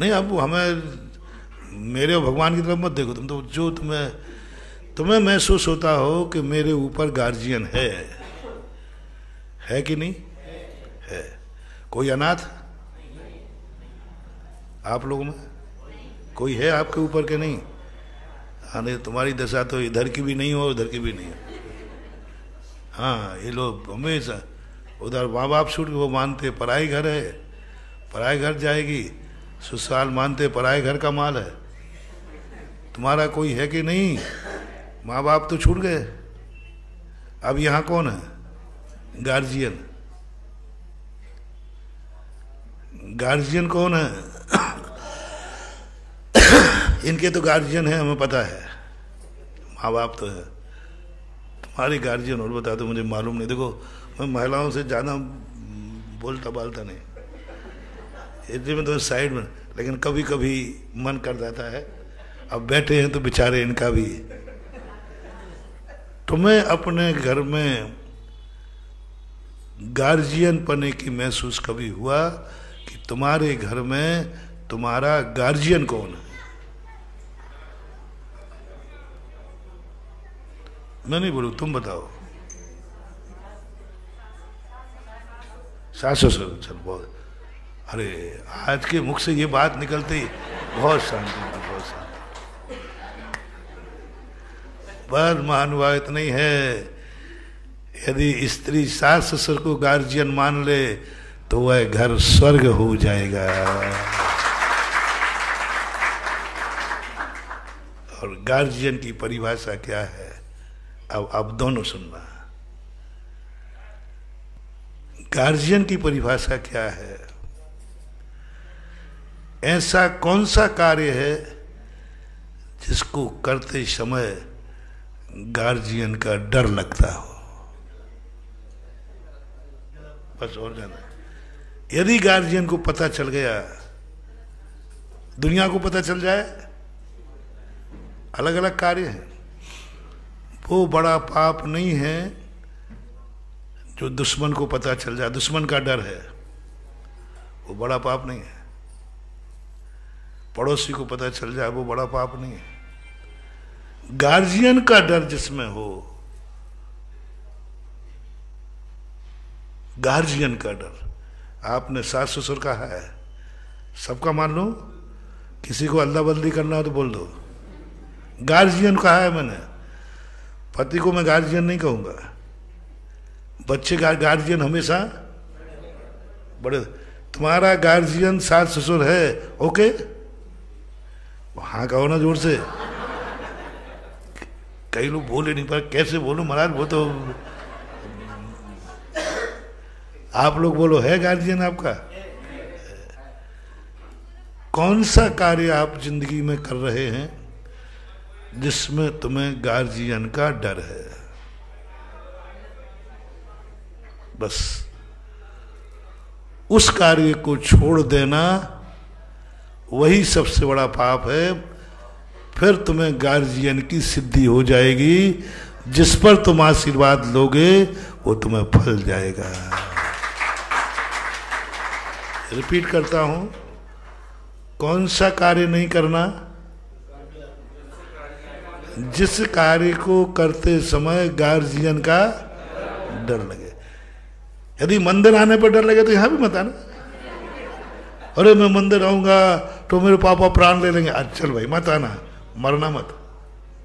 नहीं, अब हमें मेरे और भगवान की तरफ मत देखो, तुम तो जो तुम्हें महसूस होता हो कि मेरे ऊपर गार्जियन है कि नहीं है? कोई अनाथ आप लोगों में कोई है आपके ऊपर के नहीं? हाँ, नहीं तुम्हारी दशा तो इधर की भी नहीं हो, उधर की भी नहीं हो। हाँ, ये लोग हमेशा उधर माँ बाप छूट के वो मानते पराई घर है, पराई घर जाएगी, ससुराल मानते पराए घर का माल है। तुम्हारा कोई है कि नहीं? माँ बाप तो छूट गए, अब यहाँ कौन है? गार्जियन। गार्जियन कौन है? इनके तो गार्जियन है, हमें पता है, माँ बाप तो है। तुम्हारी गार्जियन और बता दो, मुझे मालूम नहीं। देखो, मैं महिलाओं से ज़्यादा बोलता बालता नहीं, इसलिए मैं तो साइड में, लेकिन कभी कभी मन कर जाता है। अब बैठे हैं तो बेचारे इनका भी। तुम्हें अपने घर में गार्जियन पने की महसूस कभी हुआ कि तुम्हारे घर में तुम्हारा गार्जियन कौन है? मैं नहीं बोलूं, तुम बताओ। सास ससुर, चल बहुत। अरे आज के मुख से ये बात निकलते ही बहुत शांति, बहुत शांति। बस महानुभावित नहीं है, यदि स्त्री सास ससुर को गार्जियन मान ले तो वह घर स्वर्ग हो जाएगा। और गार्जियन की परिभाषा क्या है, अब दोनों सुनना। गार्जियन की परिभाषा क्या है? ऐसा कौन सा कार्य है जिसको करते समय गार्जियन का डर लगता हो? बस, और जाना। यदि गार्जियन को पता चल गया, दुनिया को पता चल जाए, अलग अलग कार्य हैं, वो बड़ा पाप नहीं है जो दुश्मन को पता चल जाए, दुश्मन का डर है, वो बड़ा पाप नहीं है। पड़ोसी को पता चल जाए, वो बड़ा पाप नहीं है। गार्जियन का डर जिसमें हो, गार्जियन का डर। आपने सास ससुर कहा है, सबका मान लो, किसी को अल्लाह बल्दी करना हो तो बोल दो। गार्जियन कहा है मैंने, पति को मैं गार्जियन नहीं कहूंगा। बच्चे का गार्जियन हमेशा बड़े। तुम्हारा गार्जियन सास ससुर है, ओके? हाँ कहो ना जोर से। कई लोग बोले नहीं, पर कैसे बोलूं महाराज, वो तो आप लोग बोलो, है गार्जियन आपका? कौन सा कार्य आप जिंदगी में कर रहे हैं जिसमें तुम्हें गार्जियन का डर है? बस उस कार्य को छोड़ देना वही सबसे बड़ा पाप है। फिर तुम्हें गार्जियन की सिद्धि हो जाएगी, जिस पर तुम आशीर्वाद लोगे वो तुम्हें फल जाएगा। रिपीट करता हूं, कौन सा कार्य नहीं करना? जिस कार्य को करते समय गार्जियन का डर लगे। यदि मंदिर आने पर डर लगे तो यहां भी मत आना। अरे मैं मंदिर आऊंगा तो मेरे पापा प्राण ले लेंगे, अच्छा चल भाई मत आना, मरना मत।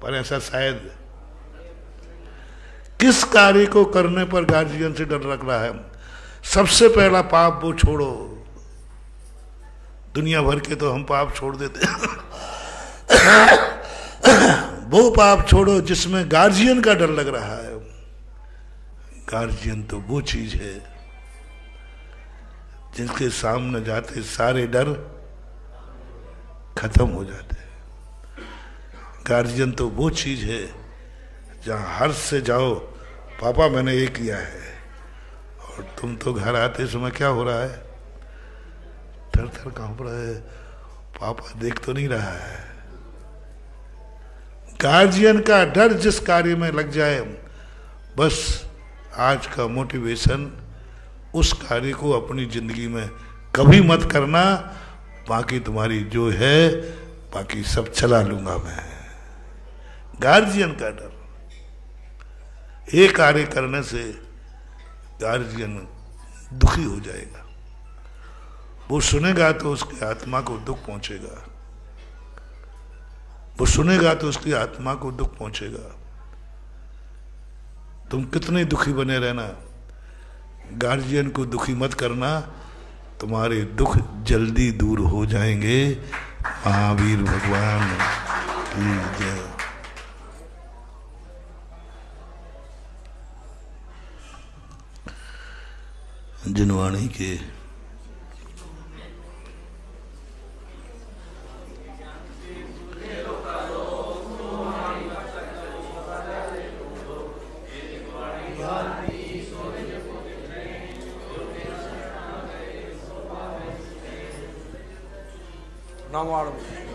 पर ऐसा शायद, किस कार्य को करने पर गार्जियन से डर लग रहा है? सबसे पहला पाप वो छोड़ो। दुनिया भर के तो हम पाप छोड़ देते हैं। वो पाप छोड़ो जिसमें गार्जियन का डर लग रहा है। गार्जियन तो वो चीज है जिसके सामने जाते सारे डर खत्म हो जाते हैं। गार्जियन तो वो चीज है जहां हर्ष से जाओ, पापा मैंने ये किया है, और तुम तो घर आते समय क्या हो रहा है? थर थर कांप रहा है, पापा देख तो नहीं रहा है। गार्जियन का डर जिस कार्य में लग जाए, बस आज का मोटिवेशन, उस कार्य को अपनी जिंदगी में कभी मत करना। बाकी तुम्हारी जो है, बाकी सब चला लूंगा मैं। गार्जियन का डर, एक कार्य करने से गार्जियन दुखी हो जाएगा। वो सुनेगा तो उसकी आत्मा को दुख पहुंचेगा, वो सुनेगा तो उसकी आत्मा को दुख पहुंचेगा। तुम कितने दुखी बने रहना, गार्जियन को दुखी मत करना, तुम्हारे दुख जल्दी दूर हो जाएंगे। महावीर भगवान की जय। जिनवाणी के रामायण में।